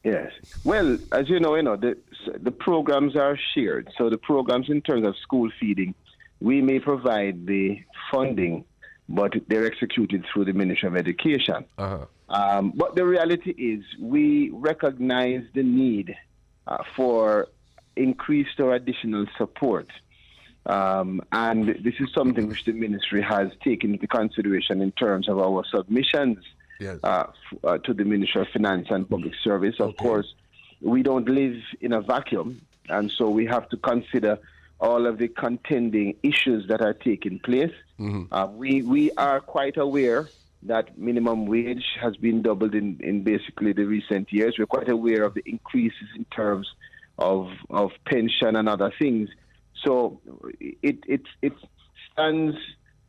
Yes. Well, as you know, the programs are shared. So the programs in terms of school feeding, we may provide the funding, but they're executed through the Ministry of Education. But the reality is we recognize the need for increased or additional support And this is something which the ministry has taken into consideration in terms of our submissions
Yes.
To the Ministry of Finance and Public Service. Of course, we don't live in a vacuum, and so we have to consider all of the contending issues that are taking place. We are quite aware that minimum wage has been doubled in basically the recent years. We're quite aware of the increases in terms of pension and other things. So it stands,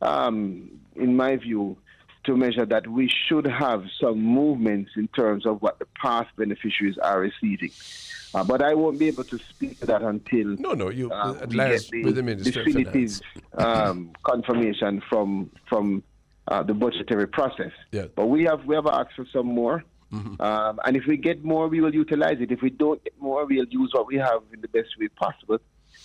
in my view, to measure that we should have some movements in terms of what the past beneficiaries are receiving. But I won't be able to speak to that until
you at
we
last
get
with
the
the Minister of
definitive
Finance.
confirmation from the budgetary process.
Yeah.
But we have asked for some more. And if we get more, we will utilize it. If we don't get more, we'll use what we have in the best way possible.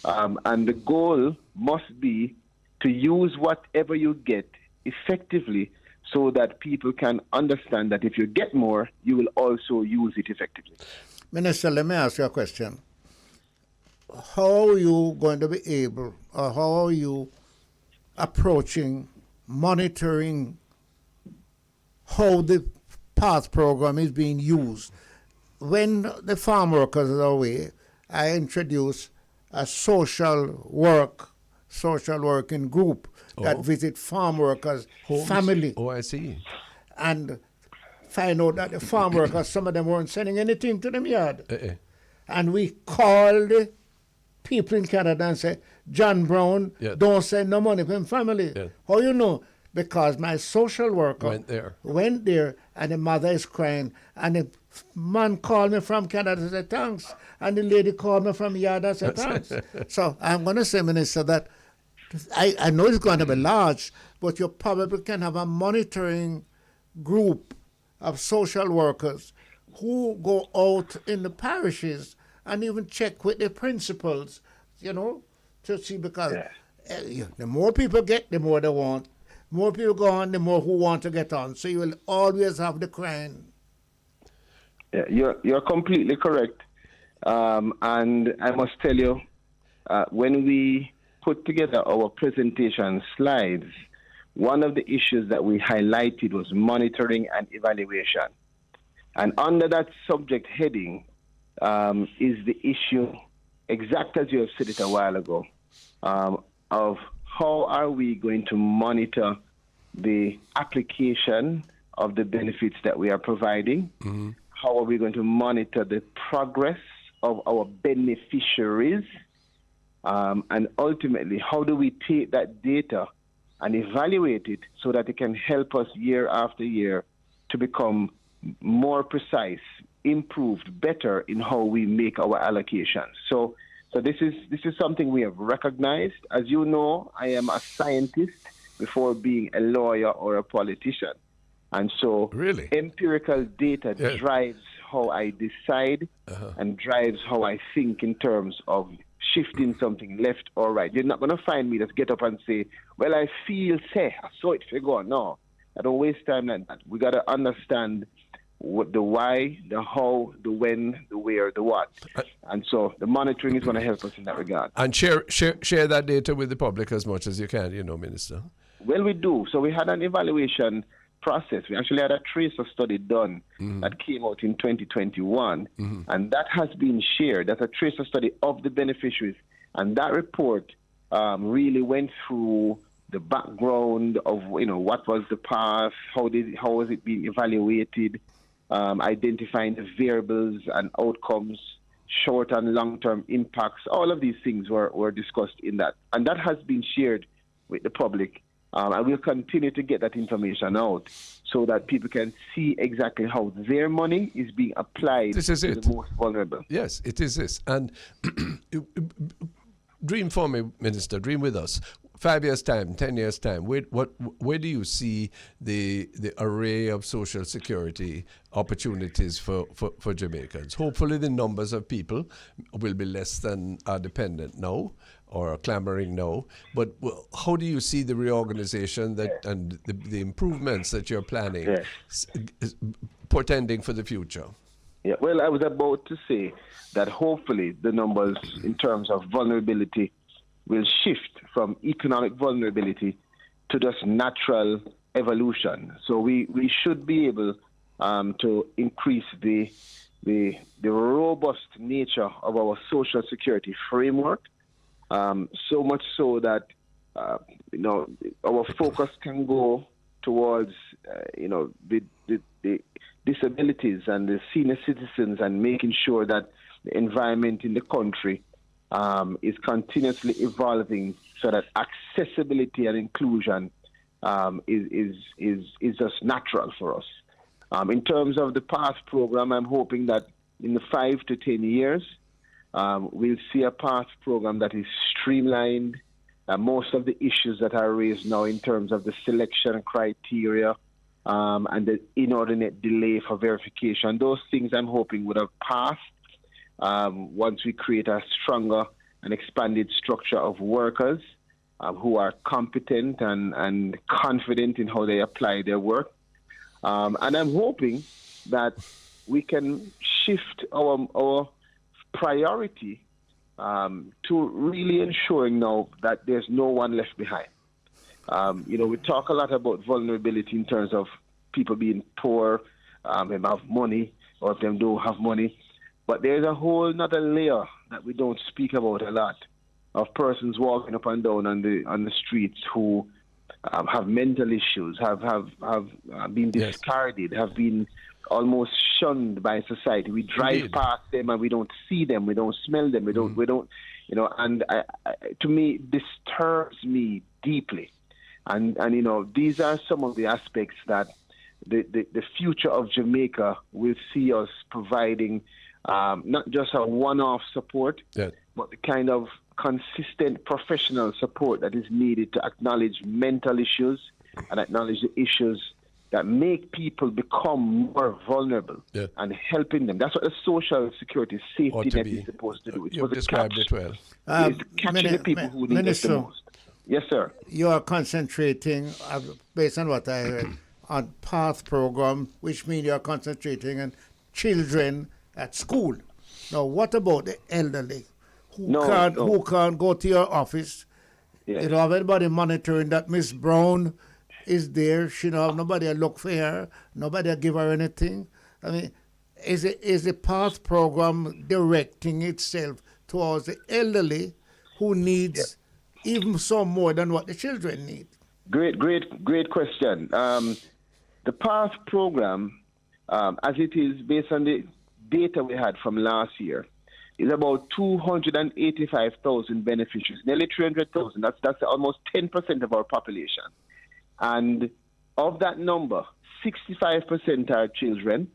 And the goal must be to use whatever you get effectively so that people can understand that if you get more, you will also use it effectively.
Minister, let me ask you a question. How are you going to be able, or how are you approaching monitoring how the PATH program is being used? When the farm workers are away, I introduce a social working group that visit farm workers' family.
Oh, I see.
And find out that the farm workers, some of them weren't sending anything to them yard. And we called the people in Canada and say, John Brown, don't send no money from family. How you know? Because my social worker went there and the mother is crying, and the man called me from Canada and said thanks, and the lady called me from yard and said thanks. So I'm going to say, Minister, that I know it's going to be large, but you probably can have a monitoring group of social workers who go out in the parishes and even check with the principals, to see, because the more people get, the more they want. More people go on, the more who want to get on. So you will always have the crying.
Yeah, you're completely correct. And I must tell you, when we put together our presentation slides, one of the issues that we highlighted was monitoring and evaluation. And under that subject heading is the issue, exact as you have said it a while ago, of how are we going to monitor the application of the benefits that we are providing? How are we going to monitor the progress of our beneficiaries? And ultimately, how do we take that data and evaluate it so that it can help us year after year to become more precise, improved, better in how we make our allocations? So this is something we have recognized. As you know, I am a scientist before being a lawyer or a politician. And so empirical data drives how I decide and drives how I think in terms of shifting something left or right. You're not going to find me just get up and say, well, I feel, I saw it figure. No, I don't waste time like that. We got to understand what the why, the how, the when, the where, the what. And so the monitoring is going to help us in that regard.
And share that data with the public as much as you can, Minister.
Well, we do. So we had an evaluation process. We actually had a tracer study done that came out in 2021, and that has been shared. That's a tracer study of the beneficiaries, and that report really went through the background of what was the path, how was it being evaluated, identifying the variables and outcomes, short and long-term impacts. All of these things were discussed in that, and that has been shared with the public. And we'll continue to get that information out so that people can see exactly how their money is being applied to the most vulnerable.
Yes, it is this. And dream for me, Minister, dream with us. 5 years' time, 10 years' time, where do you see the array of social security opportunities for Jamaicans? Hopefully the numbers of people will be less than are dependent now or clamoring now. But how do you see the reorganization and the improvements that you're planning portending for the future?
Yeah, well, I was about to say that hopefully the numbers in terms of vulnerability will shift from economic vulnerability to just natural evolution. So we should be able to increase the robust nature of our social security framework, so much so that our focus can go towards the disabilities and the senior citizens, and making sure that the environment in the country is continuously evolving, so that accessibility and inclusion is just natural for us. In terms of the PATH program, I'm hoping that in the 5 to 10 years, we'll see a PATH program that is streamlined. Most of the issues that are raised now in terms of the selection criteria and the inordinate delay for verification, those things I'm hoping would have passed once we create a stronger and expanded structure of workers who are competent and confident in how they apply their work. And I'm hoping that we can shift our priority to really ensuring now that there's no one left behind. We talk a lot about vulnerability in terms of people being poor, them have money, or if them don't have money. But there's a whole other layer that we don't speak about a lot, of persons walking up and down on the streets who have mental issues, have been discarded, have been almost shunned by society. We drive past them and we don't see them, we don't smell them, we don't, and to me, disturbs me deeply. And these are some of the aspects that the future of Jamaica will see us providing, not just a one-off support, but the kind of consistent professional support that is needed to acknowledge mental issues and acknowledge the issues that make people become more vulnerable and helping them. That's what the social security safety net is supposed to do.
You've described it well.
It's catching the people who need it the most. Yes, sir.
You are concentrating, based on what I heard, on PATH program, which means you are concentrating on children at school. Now, what about the elderly who can't go to your office? Yes. You don't have anybody monitoring that Miss Brown is there. She don't have nobody to look for her, nobody to give her anything. I mean, is the PATH program directing itself towards the elderly who needs even some more than what the children need? Great
question. The PATH program, as it is based on the data we had from last year, is about 285,000 beneficiaries, nearly 300,000. That's almost 10% of our population. And of that number, 65% are children,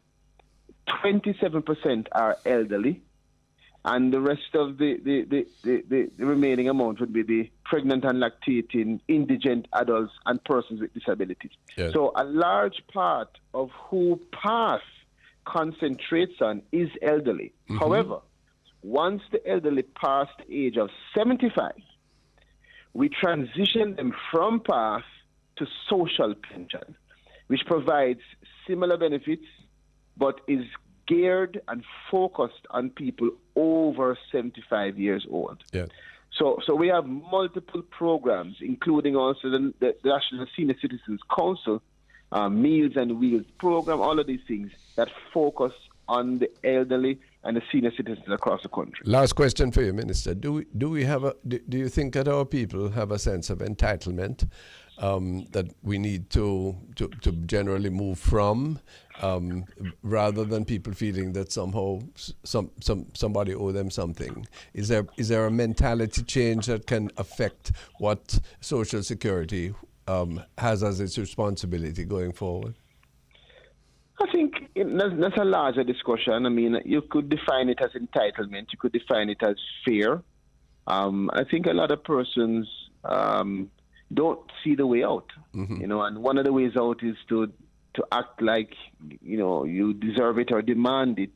27% are elderly, and the rest of the remaining amount would be the pregnant and lactating, indigent adults, and persons with disabilities. Yes. So a large part of who PATH concentrates on is elderly. Mm-hmm. However, once the elderly pass the age of 75, we transition them from PATH to social pension, which provides similar benefits but is geared and focused on people over 75 years old. Yeah. So we have multiple programs, including also the National Senior Citizens Council, Meals and Wheels program, all of these things that focus on the elderly and the senior citizens across the country.
Last question for you, Minister. Do you think that our people have a sense of entitlement that we need to generally move from, rather than people feeling that somehow somebody owe them something? Is there a mentality change that can affect what Social Security has as its responsibility going forward?
I think that's a larger discussion. I mean, you could define it as entitlement. You could define it as fear. I think a lot of persons don't see the way out. Mm-hmm. And one of the ways out is to act like you deserve it or demand it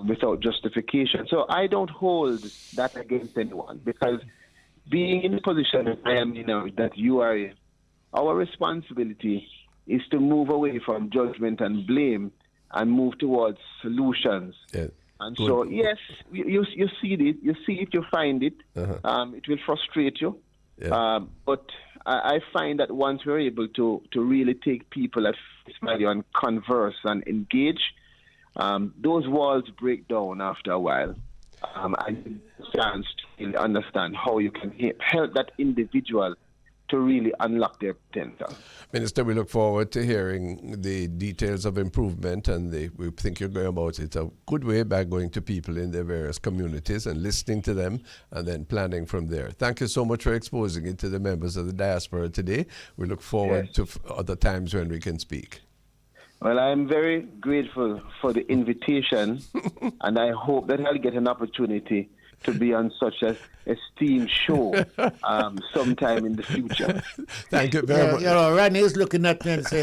without justification. So I don't hold that against anyone, because being in the position that I am in, that you are in, our responsibility is to move away from judgment and blame and move towards solutions And
Good.
so, yes, you see it, you find it. It will frustrate you.
Yeah.
But I find that once we're able to really take people at face value and converse and engage, those walls break down after a while. I get a chance to really understand how you can help that individual to really unlock their potential.
Minister, we look forward to hearing the details of improvement, and we think you're going about it a good way by going to people in their various communities and listening to them and then planning from there. Thank you so much for exposing it to the members of the diaspora today. We look forward to other times when we can speak.
Well, I'm very grateful for the invitation, and I hope that I'll get an opportunity to be on such an esteemed show sometime in the future.
Thank you very much.
You know, Randy is looking at me and say,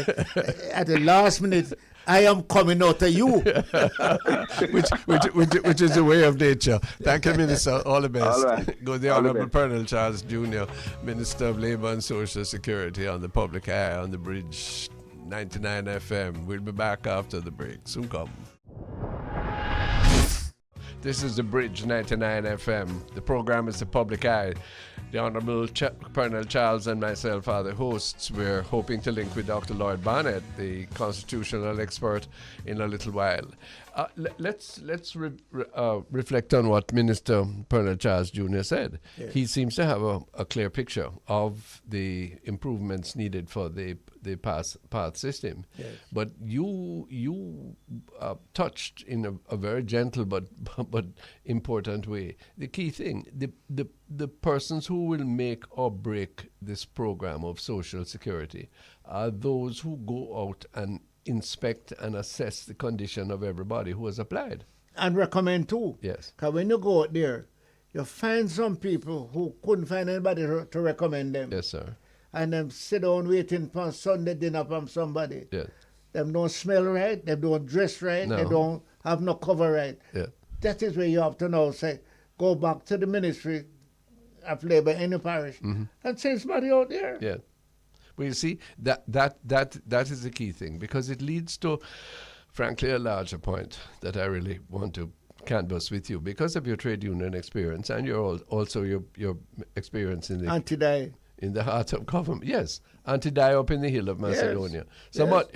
at the last minute, I am coming out of you.
which is the way of nature. Thank you, Minister. All the best.
All right.
Go the Honourable Pearnel Charles Jr., Minister of Labour and Social Security, on the public eye on the bridge. 99 FM. We'll be back after the break. Soon come. This is the Bridge 99 FM. The program is the public eye. The Honourable Pearnel Charles and myself are the hosts. We're hoping to link with Dr. Lloyd Barnett, the constitutional expert, in a little while. Let's reflect on what Minister Pearnel Charles Jr. said. Yes. He seems to have a clear picture of the improvements needed for the path system. Yes. But you touched in a very gentle but important way the key thing: the persons who will make or break this program of Social Security are those who go out and inspect and assess the condition of everybody who has applied.
And recommend too.
Yes.
Because when you go out there, you find some people who couldn't find anybody to recommend them.
Yes, sir.
And them sit down waiting for Sunday dinner from somebody.
Yes.
Them don't smell right, they don't dress right,
No.
they don't have no cover right.
Yeah.
That is where you have to now say, go back to the Ministry of Labour in the parish and send somebody out there.
Yeah. Well, you see, that is the key thing, because it leads to, frankly, a larger point that I really want to canvass with you because of your trade union experience and also your experience in the
anti-die
in the heart of government. Yes, anti-die up in the hill of Macedonia.
Yes.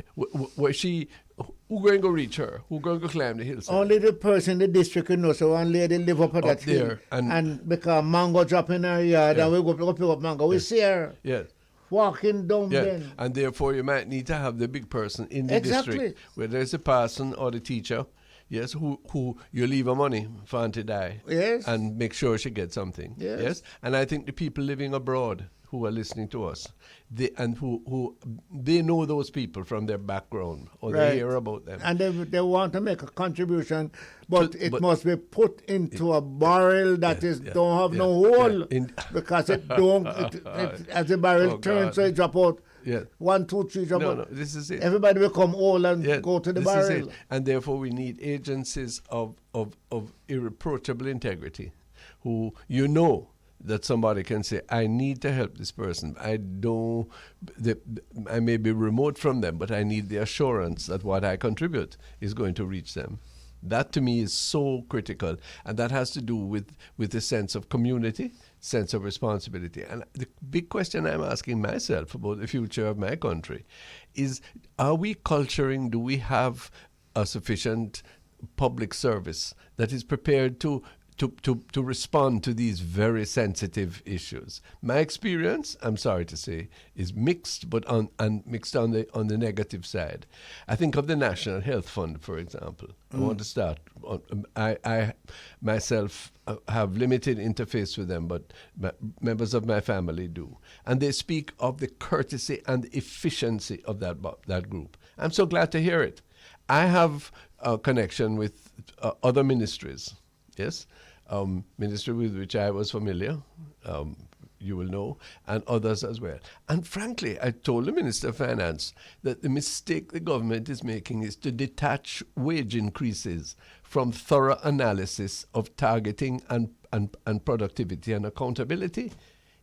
Was she? Who going to reach her? Who going to climb the hillside?
Only the person in the district who knows. So one lady live up at that
there
hill,
and
because mango drop in her yard, and we go pick up mango. We see her.
Yes.
Walking down
Yeah,
then.
and therefore you might need to have the big person in the district, whether it's a person or the teacher, yes, who you leave her money for anti-die,
yes,
and make sure she gets something, yes. And I think the people living abroad who are listening to us, who know those people from their background, or they hear about them,
and they want to make a contribution, but it must be put into a barrel that don't have no hole, because it don't. As the barrel turns, so it drop out.
Yeah.
1, 2, 3, drop out.
No, this is it.
Everybody become old and go to the
this
barrel.
Is it. And therefore we need agencies of irreproachable integrity, who that somebody can say, I need to help this person. I may be remote from them, but I need the assurance that what I contribute is going to reach them. That to me is so critical, and that has to do with a sense of community, sense of responsibility. And the big question I'm asking myself about the future of my country is, are we culturing, do we have a sufficient public service that is prepared to respond to these very sensitive issues? My experience, I'm sorry to say, is mixed, but mixed on the negative side. I think of the National Health Fund, for example. I want to start. I myself have limited interface with them, but members of my family do, and they speak of the courtesy and efficiency of that group. I'm so glad to hear it. I have a connection with other ministries. Yes. Ministry with which I was familiar, you will know, and others as well. And frankly, I told the Minister of Finance that the mistake the government is making is to detach wage increases from thorough analysis of targeting and productivity and accountability.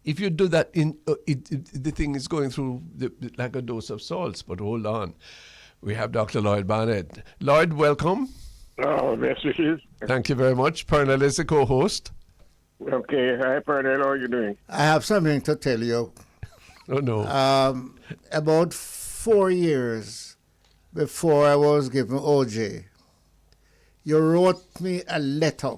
If you do that, the thing is going through like a dose of salts. But hold on. We have Dr. Lloyd Barnett. Lloyd, welcome.
Oh, best wishes.
Thank you very much. Pearnel is the co-host.
Okay, hi, Pearnel. How are you doing?
I have something to tell you.
Oh, no.
About 4 years before I was given OJ, you wrote me a letter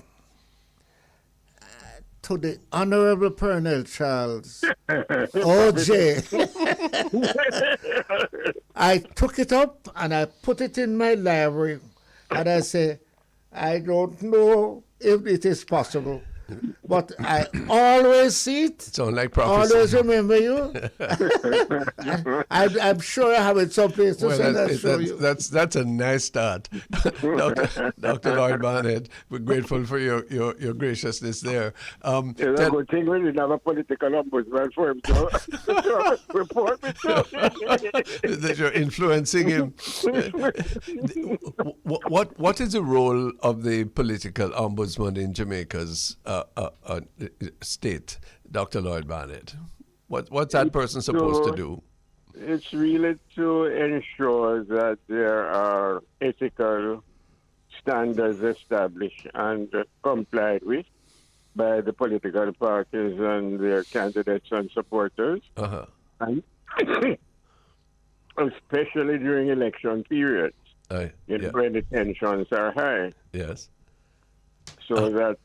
to the Honorable Pearnel Charles OJ. I took it up and I put it in my library and I say, I don't know if it is possible, but I always see it.
It's on like prophecy.
Always remember you. I'm sure I have it someplace to send and show you.
That's a nice start. Dr. Lloyd Barnett, we're grateful for your graciousness there.
It's a good thing we didn't have a political ombudsman for him to report me to.
That you're influencing him. What is the role of the political ombudsman in Jamaica's state, Dr. Lloyd Barnett? What's that person supposed to do?
It's really to ensure that there are ethical standards established and complied with by the political parties and their candidates and supporters, and especially during election periods, when the tensions are high.
Yes.
So that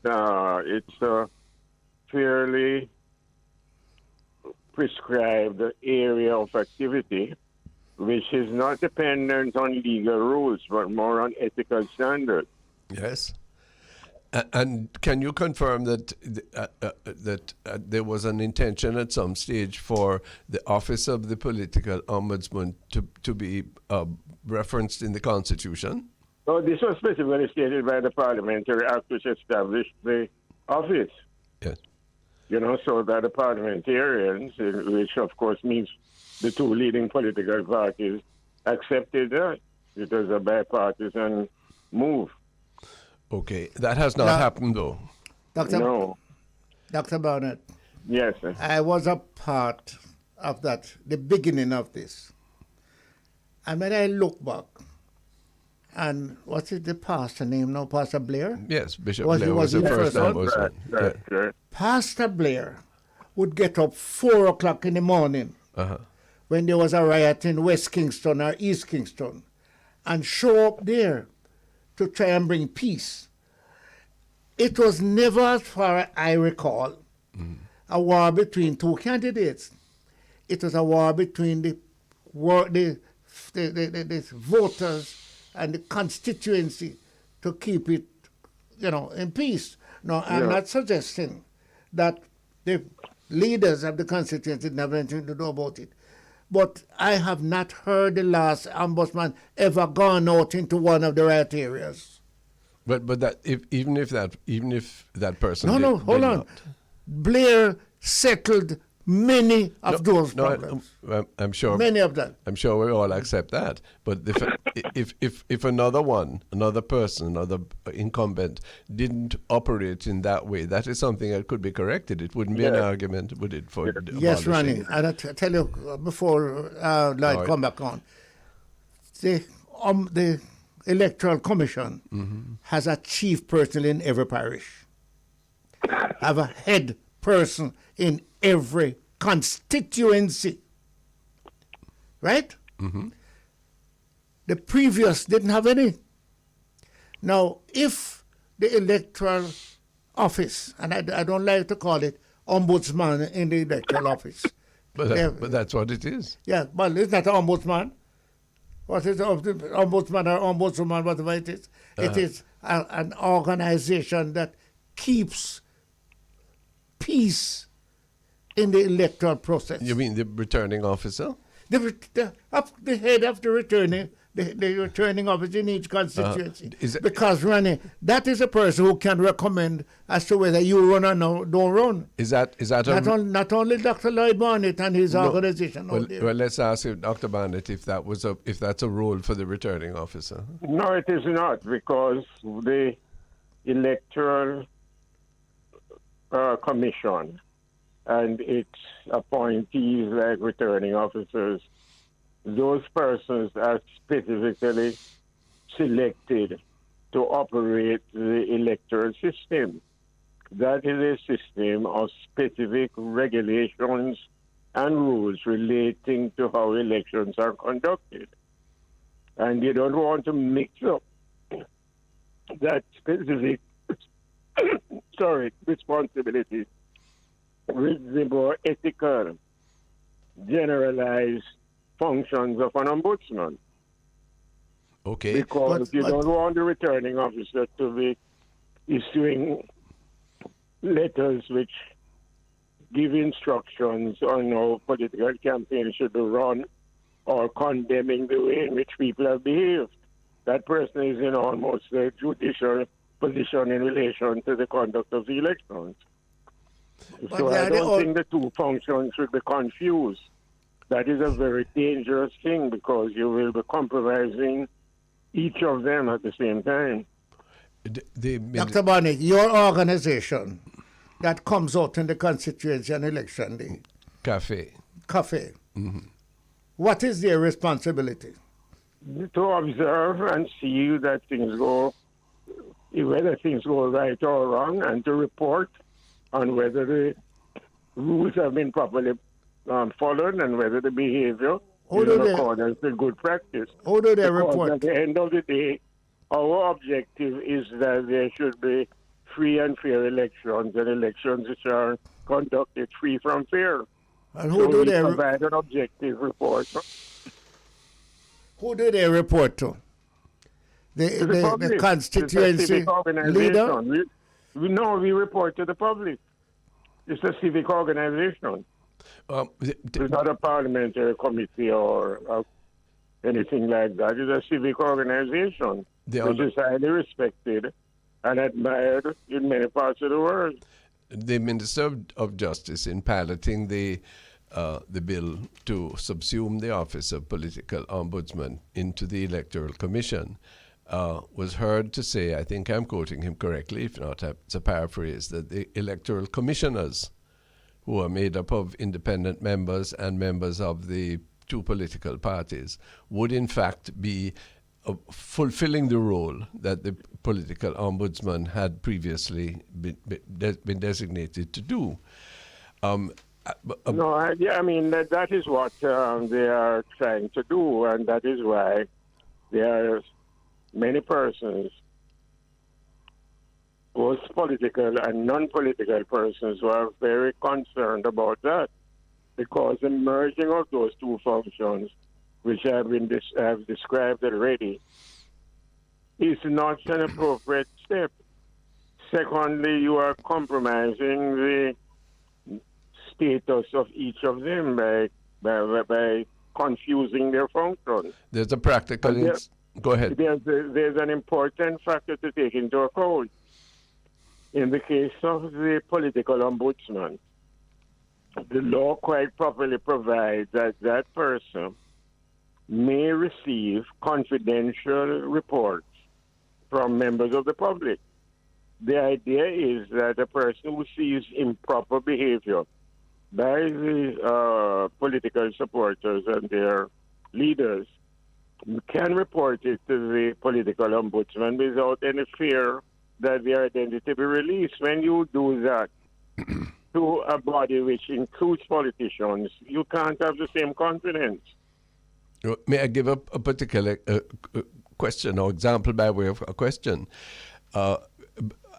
it's a fairly prescribed area of activity, which is not dependent on legal rules, but more on ethical standards.
Yes. And can you confirm that there was an intention at some stage for the office of the political ombudsman to be referenced in the Constitution?
So this was specifically stated by the Parliamentary Act which established the office.
Yes.
You know, so that the parliamentarians, which of course means the two leading political parties, accepted that. It was a bipartisan move.
Okay, that has not happened though.
Dr. Barnett.
Yes, sir.
I was a part of that, the beginning of this. And when I look back, and what's the pastor name now? Pastor Blair?
Yes, Bishop Blair was the first ombudsman.
Right.
Pastor Blair would get up 4 o'clock in the morning when there was a riot in West Kingston or East Kingston and show up there to try and bring peace. It was never, as far as I recall, a war between two candidates. It was a war between the voters and the constituency to keep it, in peace. No, I'm not suggesting that the leaders of the constituency didn't have anything to do about it. But I have not heard the last ombudsman ever gone out into one of the right areas.
But that even if that person
hold on.
not.
Blair settled many of those problems.
I'm sure
many of them.
I'm sure we all accept that. But if another person, another incumbent didn't operate in that way, that is something that could be corrected. It wouldn't be an argument, would it? For
yes, Ronnie. And I tell you before Lloyd come back on, the Electoral Commission has a chief person in every parish. Have a head person in every constituency. Right? Mm-hmm. The previous didn't have any. Now, if the electoral office, and I don't like to call it ombudsman in the electoral office.
But that's what it is.
Yeah, but it's not an ombudsman. What is ombudsman or ombudswoman, whatever it is? It is an organization that keeps peace in the electoral process.
You mean the returning officer?
The head of the returning officer in each constituency. Because, Ronnie, that is a person who can recommend as to whether you run or don't run.
Is that
not only Dr. Lloyd Barnett and his organization?
Well, let's ask Dr. Barnett if that's a role for the returning officer.
No, it is not, because the electoral commission and its appointees like returning officers, those persons are specifically selected to operate the electoral system. That is a system of specific regulations and rules relating to how elections are conducted. And you don't want to mix up that specific responsibility with the more ethical, generalized functions of an ombudsman.
Okay.
Because you don't want the returning officer to be issuing letters which give instructions on how political campaigns should be run or condemning the way in which people have behaved. That person is in almost a judicial position in relation to the conduct of the elections.
But
So I don't think the two functions should be confused. That is a very dangerous thing because you will be compromising each of them at the same time.
Dr. Barney, your organization that comes out in the constituency and election day,
CAFE.
Mm-hmm. What is their responsibility?
To observe and see that things go, whether things go right or wrong, and to report on whether the rules have been properly followed and whether the behavior is in accordance with good practice.
How do they report?
At the end of the day, our objective is that there should be free and fair elections and elections which are conducted free from fear.
And who do they
provide an objective report?
Who do they report to? The constituency leader?
We report to the public. It's a civic organization. It's not a parliamentary committee or anything like that. It's a civic organization which is highly respected and admired in many parts of the world.
The Minister of Justice, in piloting the bill to subsume the office of political ombudsman into the Electoral Commission, was heard to say, I think I'm quoting him correctly, if not, it's a paraphrase, that the electoral commissioners, who are made up of independent members and members of the two political parties, would in fact be fulfilling the role that the political ombudsman had previously been designated to do.
That is what they are trying to do, and that is why there are many persons, both political and non-political persons, who are very concerned about that, because the merging of those two functions, which have described already, is not an appropriate step. Secondly, you are compromising the status of each of them by confusing their functions.
There's a practical... Go ahead.
There's an important factor to take into account. In the case of the political ombudsman, the law quite properly provides that that person may receive confidential reports from members of the public. The idea is that a person who sees improper behavior by the political supporters and their leaders can report it to the political ombudsman without any fear that their identity be released. When you do that to a body which includes politicians, you can't have the same confidence.
May I give a particular question or example by way of a question?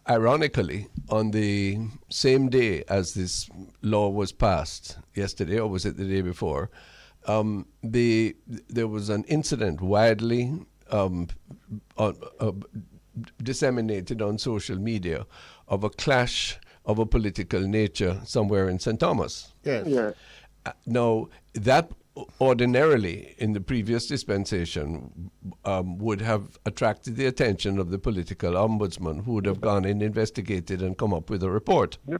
Ironically, on the same day as this law was passed, yesterday, or was it the day before, there was an incident widely disseminated on social media of a clash of a political nature somewhere in St. Thomas.
Yes.
Yeah.
Now, that ordinarily in the previous dispensation would have attracted the attention of the political ombudsman, who would have gone in, investigated, and come up with a report.
Yeah.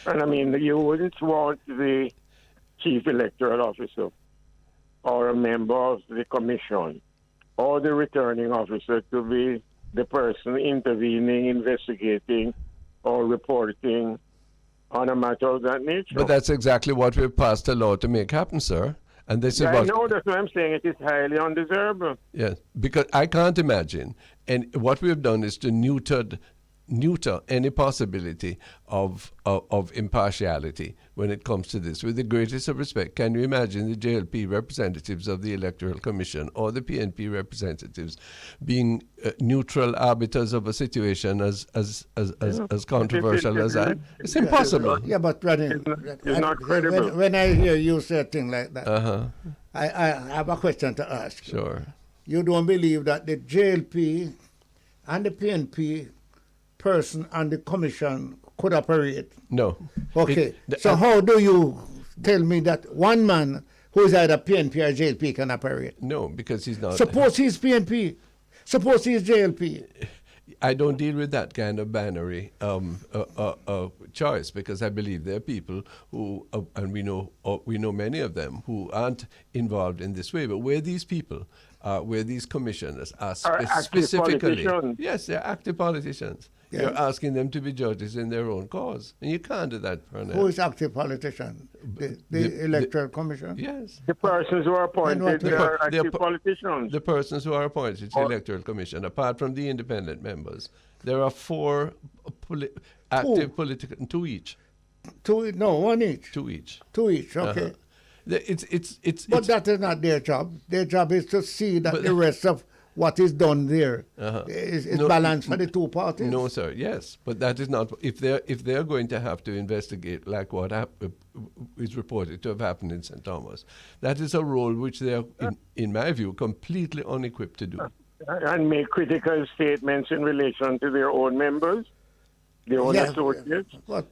And you wouldn't want the chief electoral officer or a member of the commission or the returning officer to be the person intervening, investigating, or reporting on a matter of that nature.
But that's exactly what we've passed a law to make happen, sir. And this is
I
what,
know, that's what I'm saying. It is highly undesirable.
yes, because I can't imagine. And what we have done is to neuter any possibility of impartiality when it comes to this. With the greatest of respect, can you imagine the JLP representatives of the Electoral Commission or the PNP representatives being neutral arbiters of a situation as controversial as that? It's impossible.
Yeah, but Ronnie,
It's not credible.
when I hear you say a thing like that,
Uh-huh.
I have a question to ask you.
Sure.
You don't believe that the JLP and the PNP person and the commission could operate?
No.
Okay. So how do you tell me that one man who is either PNP or JLP can operate?
No, because he's not.
Suppose he's PNP. Suppose he's JLP.
I don't deal with that kind of binary choice, because I believe there are people who, and we know many of them, who aren't involved in this way. But where these people, where these commissioners are
active
specifically,
politicians.
yes, they're active politicians.
Yes.
You're asking them to be judges in their own cause, and you can't do that, Pearnel.
Who is active politician? The Electoral Commission?
Yes.
The persons who are appointed
The
are
per-
active
the per-
politicians.
The persons who are appointed to the Electoral Commission, apart from the independent members, there are 4 active political, 2 each.
One each.
2 each.
2 each, okay.
Uh-huh.
But that is not their job. Their job is to see that the rest of what is done there is
No,
balanced for the two parties.
No, sir. Yes, but that is not. If they're going to have to investigate, like what is reported to have happened in St. Thomas, that is a role which they are, in my view, completely unequipped to do.
And make critical statements in relation to their own members, their own associates.
But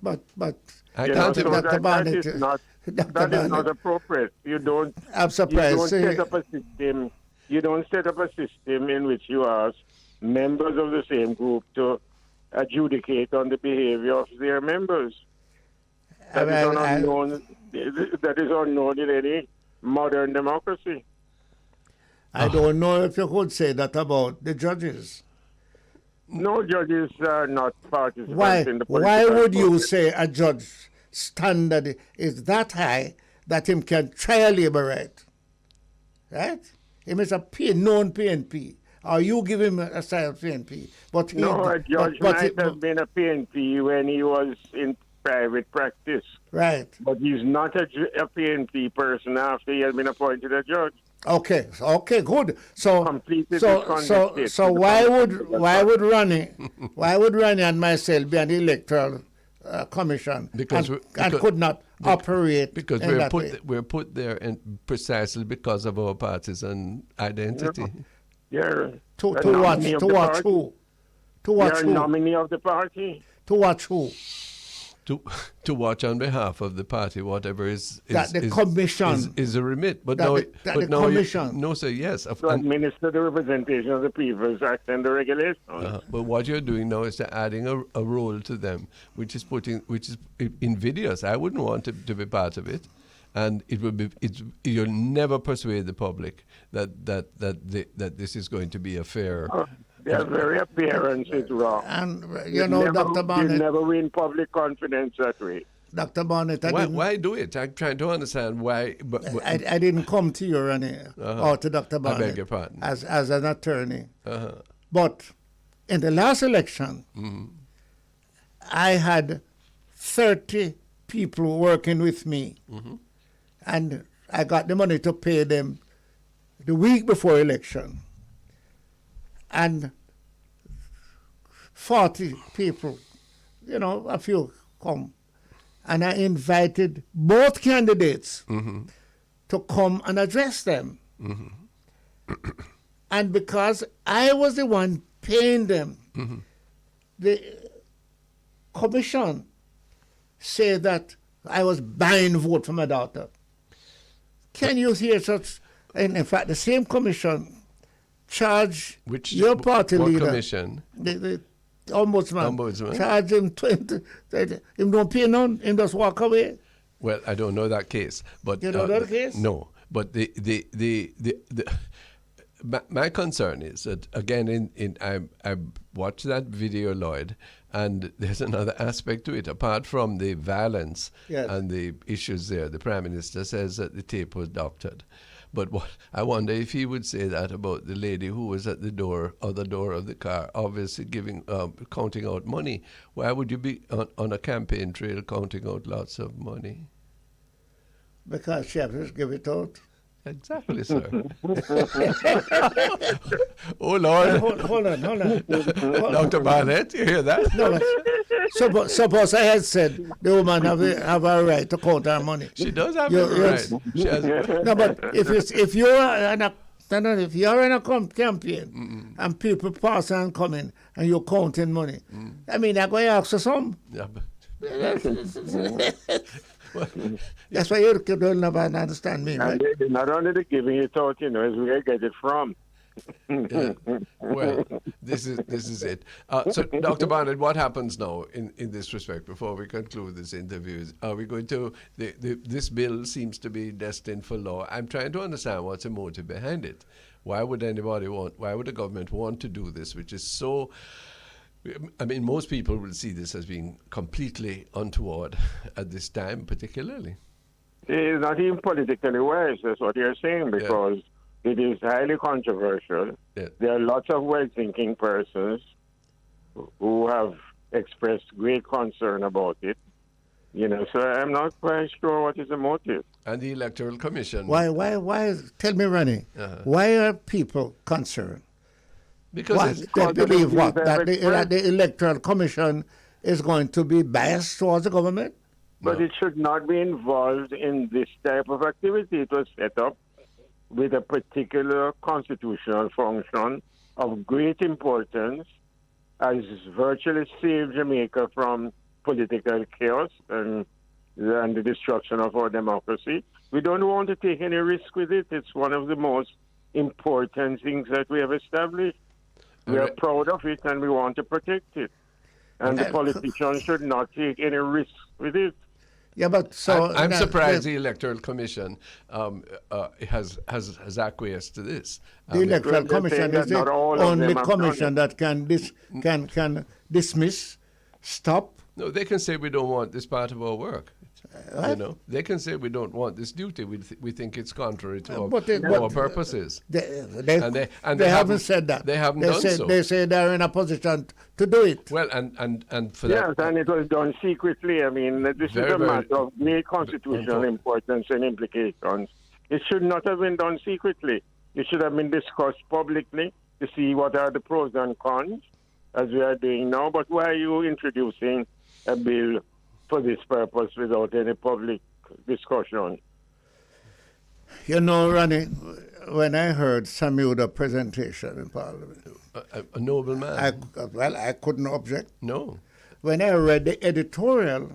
I
You know,
can't.
so
Dr.
that
Barnett,
is not
Dr.
that is not
Barnett.
appropriate. You don't
I'm surprised.
set up a system. You don't set up a system in which you ask members of the same group to adjudicate on the behavior of their members. That is unknown in any modern democracy.
I don't know if you could say that about the judges.
No judges are not participants in the political
Why would you
process.
say a judge standard is that high that him can try a labor right? Right? Him is a known PNP. Or you give him a style of PNP. But he,
No, a judge might have been a PNP when he was in private practice.
Right.
But he's not a PNP person after he has been appointed a judge.
Okay, good. So
Completed
so
his
so
conduct
so
in the
why would Ronnie and myself be on the electoral commission and could not operate
Because
in that way?
we're put there precisely because of our partisan identity.
You're
To
a
watch
nominee of
to
the
watch
party.
who? To watch
You're a
who?
nominee of the party.
To watch who?
To watch on behalf of the party whatever is
That the commission-
is a remit. But
that
no,
the- that
but
the
no,
commission-
no, sir. Yes,
To administer the representation of the People's Act and the regulations.
but what you're doing now is to adding a role to them, which is invidious. I wouldn't want to be part of it, and you'll never persuade the public that this is going to be a fair.
Their very appearance is wrong.
And Dr.
You
Barnett,
never win public confidence that way.
Dr. Barnett,
Why do it? I'm trying to understand why. But
I didn't come to you, Ronnie, or to Dr. Barnett.
I beg your pardon.
As an attorney.
Uh-huh.
But in the last election, I had 30 people working with me. And I got the money to pay them the week before election. And 40 people, a few come. And I invited both candidates to come and address them. And because I was the one paying them, the commission said that I was buying vote for my daughter. Can you hear such? And in fact, the same commission charged your party
what
leader,
commission?
the ombudsman,
Ombudsman.
charged him 20. Him don't pay none. Him just walk away.
Well, I don't know that case, but
You know that case?
No, but my concern is that again, I watched that video, Lloyd, And there's another aspect to it, apart from the violence
Yes.
and the issues there. The Prime Minister says that the tape was doctored. But what I wonder if he would say that about the lady who was at the other door of the car, obviously counting out money. Why would you be on a campaign trail counting out lots of money?
Because she has to give it out.
Exactly, sir. Oh, Lord.
Hold on.
Dr. Barnett, you hear that?
No, but suppose I had said the woman have a right to count her money.
She does have
You-
a
yes.
right. She has,
No, but if you're in a campaign and people pass and come in and you're counting money, I mean, I'm going to ask for some.
yeah, but,
That's why you don't never understand me, right?
And they not only the giving it out, is where you get it from.
yeah. Well, this is it. So, Dr. Barnett, what happens now in this respect before we conclude this interview? Are we going to, this bill seems to be destined for law. I'm trying to understand what's the motive behind it. Why would the government want to do this, which is so, I mean, most people will see this as being completely untoward at this time, particularly.
It's not even politically wise, that's what you're saying, because it is highly controversial.
Yeah.
There are lots of well-thinking persons who have expressed great concern about it. So I'm not quite sure what is the motive.
And the Electoral Commission.
Why? Tell me, Ronnie, why are people concerned?
Because
They believe what?
Because
That the Electoral Commission is going to be biased towards the government?
But it should not be involved in this type of activity. It was set up with a particular constitutional function of great importance, has virtually saved Jamaica from political chaos and the destruction of our democracy. We don't want to take any risk with it. It's one of the most important things that we have established. We are proud of it and we want to protect it. And the politicians should not take any risk with it.
Yeah, but so
I'm surprised the Electoral Commission has acquiesced to this.
the Electoral
they're
Commission
saying that
is the
not all of
only
them have done
commission
it.
that can dismiss, stop.
No, they can say we don't want this part of our work. They can say we don't want this duty. We think it's contrary to our purposes.
They
And they
haven't said that.
They haven't done so.
They say they're in a position to do it.
Well, and for
Yes,
that.
and it was done secretly. I mean, this
Very,
is a
very
matter of great constitutional importance and implications. It should not have been done secretly. It should have been discussed publicly to see what are the pros and cons, as we are doing now. But why are you introducing a bill for this purpose without any public discussion?
Ronnie, when I heard Samuda's presentation in Parliament,
A noble man.
I couldn't object.
No,
When I read the editorial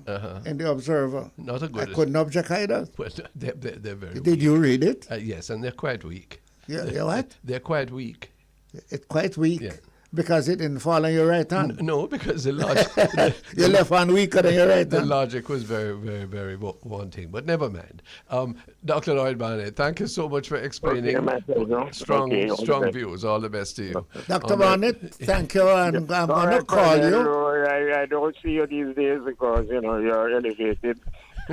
in the Observer,
not a good.
I couldn't object either.
Well, they're very.
Did you read it?
Yes, and they're quite weak.
Yeah, what?
They're quite weak.
It's quite weak
Yeah.
because it didn't fall on your right hand.
No, because the logic,
Your left hand weaker than your right
the
hand.
logic was very, very, very wanting. But never mind. Dr. Lloyd Barnett, thank you so much for explaining
Okay, my pleasure.
strong
Okay, all the
strong
best.
views. All the best to you.
Dr.
On that-
Barnett, thank you, and I'm
All
going to
right,
call you.
Colonel, I don't see you these days because, you're elevated.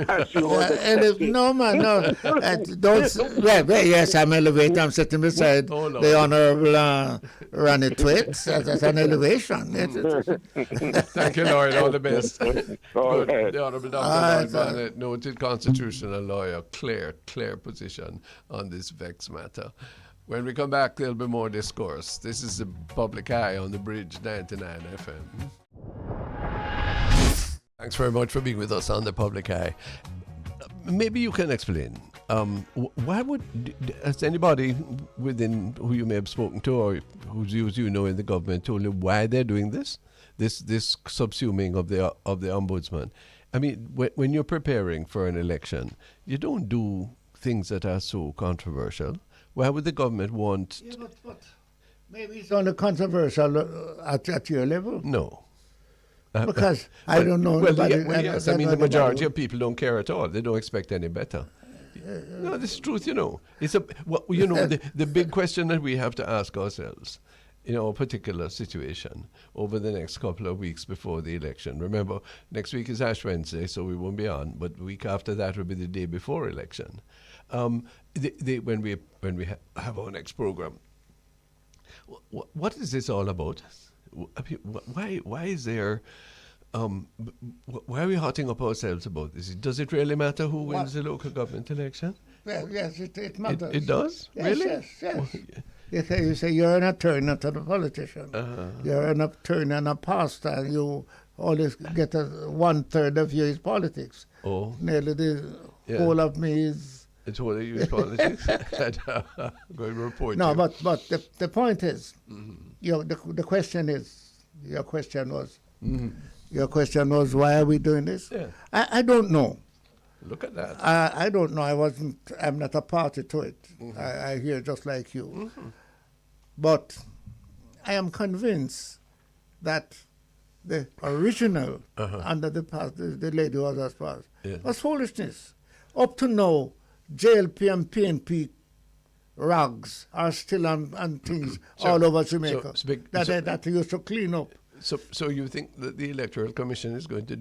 As you would expect.
No, man, no. Yes, I'm elevated. I'm sitting beside
Oh, Lord.
the Honorable Ronnie Twits. That's an elevation.
Thank you, Lloyd. All the best.
All
Good.
right.
The Honourable Dr.
All
Lloyd
right,
Barnett, noted constitutional lawyer, clear position on this vexed matter. When we come back, there'll be more discourse. This is the Public Eye on the Bridge 99 FM. Thanks very much for being with us on the Public Eye. Maybe you can explain. Why has anybody within who you may have spoken to or whose views you know in the government told you why they're doing this subsuming of the ombudsman? I mean, when you're preparing for an election, you don't do things that are so controversial. Why would the government want?
Yeah, but maybe it's only controversial at your level.
No.
Because I don't know.
Well,
anybody-
yes. I mean, the majority of people don't care at all. They don't expect any better. No, this is truth. It's the big question that we have to ask ourselves in our particular situation over the next couple of weeks before the election. Remember, next week is Ash Wednesday, so we won't be on, but the week after that will be the day before election. When we have our next program, what is this all about? Why is there? Why are we hotting up ourselves about this? Does it really matter who wins the local government election?
Well, yes, it matters.
It does?
Yes,
Really?
yes.
Oh,
You say you're an attorney, not a politician. You're an attorney and a pastor, and you always get 1/3 of you is politics.
Oh.
Nearly the whole of me is.
It's whole of you is politics? I'm going to report
No,
you.
but the point is, the question is, your question was, why are we doing this?
Yeah.
I don't know.
Look at that.
I don't know. I'm not a party to it. I hear just like you. But I am convinced that the original under the lady who was as passed was foolishness. Up to now, JLP and PNP rags are still on things all over Jamaica that used to clean up.
So you think that the Electoral Commission is going to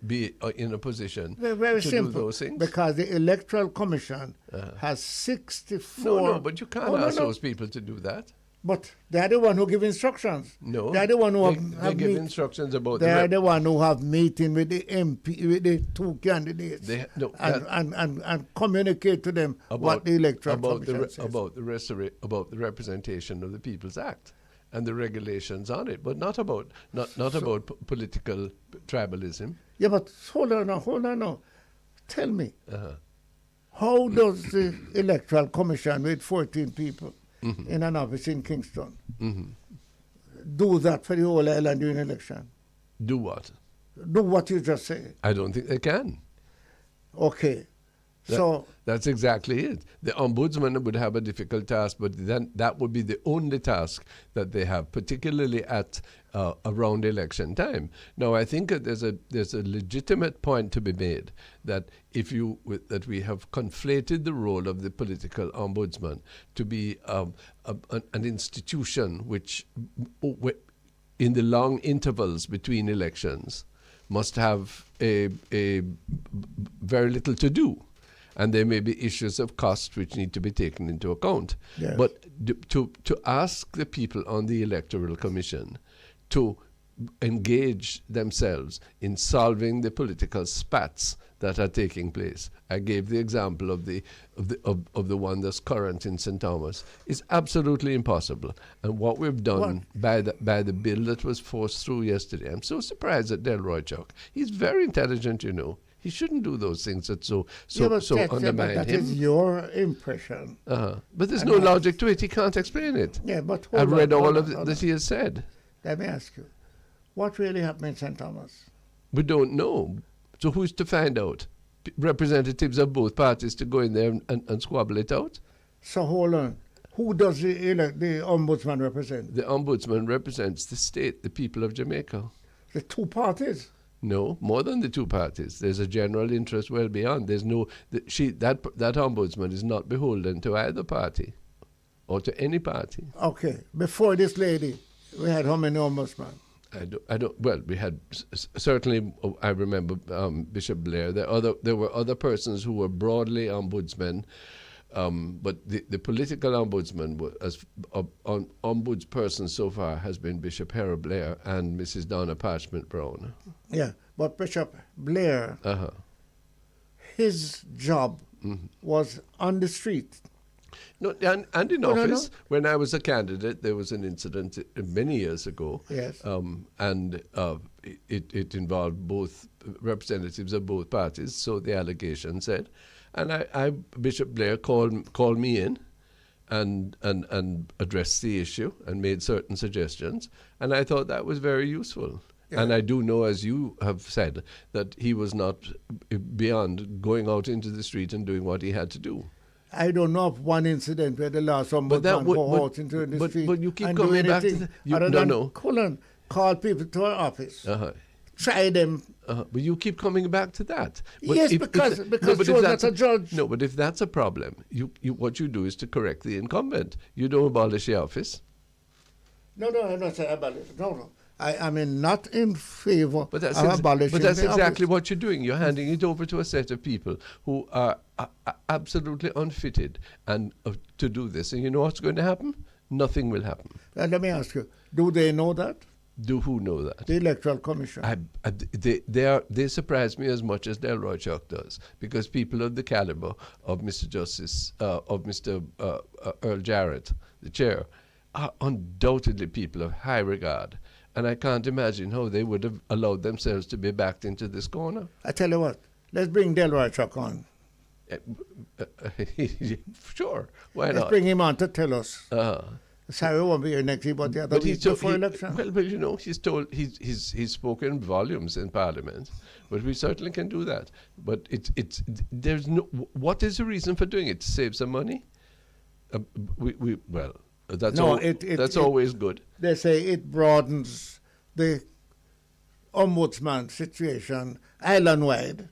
be in a position
Very
to
simple,
do those things?
because the Electoral Commission has 64.
No, but you can't ask those people to do that.
But they're the one who give instructions.
No,
they're the one who
they give instructions about.
They're the one who have meeting with the MP, with the two candidates, and communicate to them what the Electoral Commission says.
About the representation of the People's Act and the regulations on it, but not about political tribalism.
Yeah, but hold on now. Tell me, how does the Electoral Commission with 14 people in an office in Kingston do that for the whole island during election?
Do what?
Do what you just said.
I don't think they can.
Okay.
That's exactly it. The ombudsman would have a difficult task, but then that would be the only task that they have, particularly at around election time. Now, I think that there's a legitimate point to be made that that we have conflated the role of the political ombudsman to be an institution which, in the long intervals between elections, must have a very little to do. And there may be issues of cost which need to be taken into account.
Yes.
But to ask the people on the Electoral Commission to engage themselves in solving the political spats that are taking place. I gave the example of the one that's current in St. Thomas. Is absolutely impossible. And what we've done by the bill that was forced through yesterday, I'm so surprised at Delroy Chuck. He's very intelligent, you know. He shouldn't do those things that so undermine
that
him.
is your impression.
But there's no logic to it. He can't explain it.
Yeah, but
I've read all of that he has said.
Let me ask you, what really happened in St. Thomas?
We don't know. So who's to find out? Representatives of both parties to go in there and squabble it out?
So hold on. Who does the ombudsman represent?
The ombudsman represents the state, the people of Jamaica.
The two parties?
No, more than the two parties. There's a general interest well beyond. There's no that ombudsman is not beholden to either party or to any party.
Okay. Before this lady, we had how many ombudsmen?
I don't. Well, we had certainly. I remember Bishop Blair. There were other persons who were broadly ombudsmen, but the political ombudsman ombudsperson so far has been Bishop Harold Blair and Mrs. Donna Parchment Brown.
Yeah, but Bishop Blair, his job was on the street.
No, and in office, when I was a candidate, there was an incident many years ago.
Yes.
And it involved both representatives of both parties, so the allegation said. And Bishop Blair called me in and addressed the issue and made certain suggestions. And I thought that was very useful. Yeah. And I do know, as you have said, that he was not beyond going out into the street and doing what he had to do.
I don't know of one incident where the last ombudsman go out into the street
but you keep
and
coming
do
back to
anything call people to our office. Try them.
But you keep coming back to that. But
yes, because that's a judge.
No, but if that's a problem, what you do is to correct the incumbent. You don't abolish the office.
No, I'm not saying abolish. No. I mean, not in favor
But
of abolishing.
but that's
the
exactly
office.
what you're doing. You're handing it over to a set of people who are absolutely unfitted and to do this. And you know what's going to happen? Nothing will happen.
And let me ask you: do they know that?
Do who know that?
The Electoral Commission.
They surprise me as much as Delroy Chuck does, because people of the caliber of Mr. Justice of Mr. Earl Jarrett, the chair, are undoubtedly people of high regard, and I can't imagine how they would have allowed themselves to be backed into this corner.
I tell you what, let's bring Delroy Chuck on.
Sure, why
Let's
not?
bring him on to tell us.
Uh-huh.
Sorry, won't be here next week, but the other
But
week before election.
Well, you know, he's spoken volumes in Parliament, but we certainly can do that. But there's no. What is the reason for doing it? To save some money? That's always good.
They say it broadens the ombudsman situation island-wide,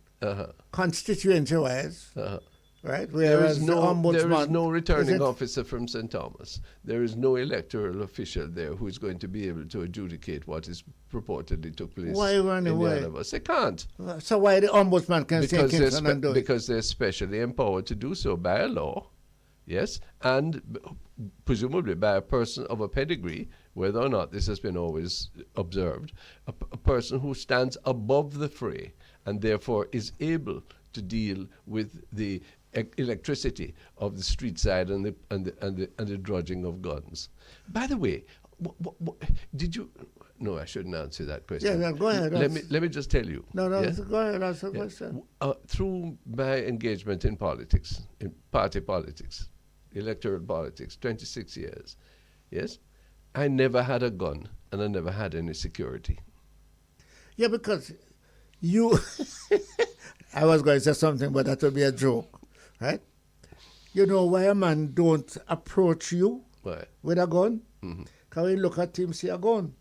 constituency-wise, right? Whereas the ombudsman,
there is no returning officer from St. Thomas. There is no electoral official there who is going to be able to adjudicate what is purportedly took place.
Why run
in
away?
the other of us. They can't.
So why the ombudsman can say Kingston and do it?
Because they're specially empowered to do so by a law, yes, and presumably by a person of a pedigree, whether or not this has been always observed, a person who stands above the fray and therefore is able to deal with the electricity of the street side and the drudging of guns. By the way, did you? No, I shouldn't answer that question.
Yeah, go ahead.
Let me just tell you.
No,
yeah?
go ahead. Ask the question.
Through my engagement in politics, in party politics, electoral politics, 26 years, yes, I never had a gun and I never had any security.
Yeah, because you, I was going to say something, but that would be a joke, right? You know why a man don't approach you
Why?
with a gun?
Mm-hmm.
Can we look at him, see a gun?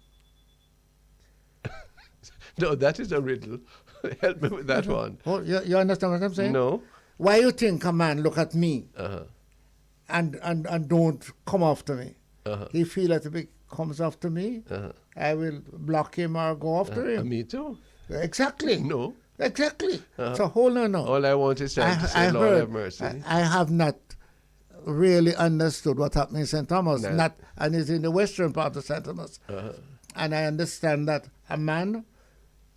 No, that is a riddle. Help me with that one.
Oh, you understand what I'm saying?
No.
Why you think a man look at me
Uh-huh.
and don't come after me?
Uh-huh.
He feel that if he comes after me,
Uh-huh.
I will block him or go after him.
Me too.
Exactly.
No.
Exactly. So hold on now.
All I want is time to say, Lord have mercy.
I have not really understood what happened in St. Thomas,
No.
not, and it's in the western part of St. Thomas. And I understand that a man,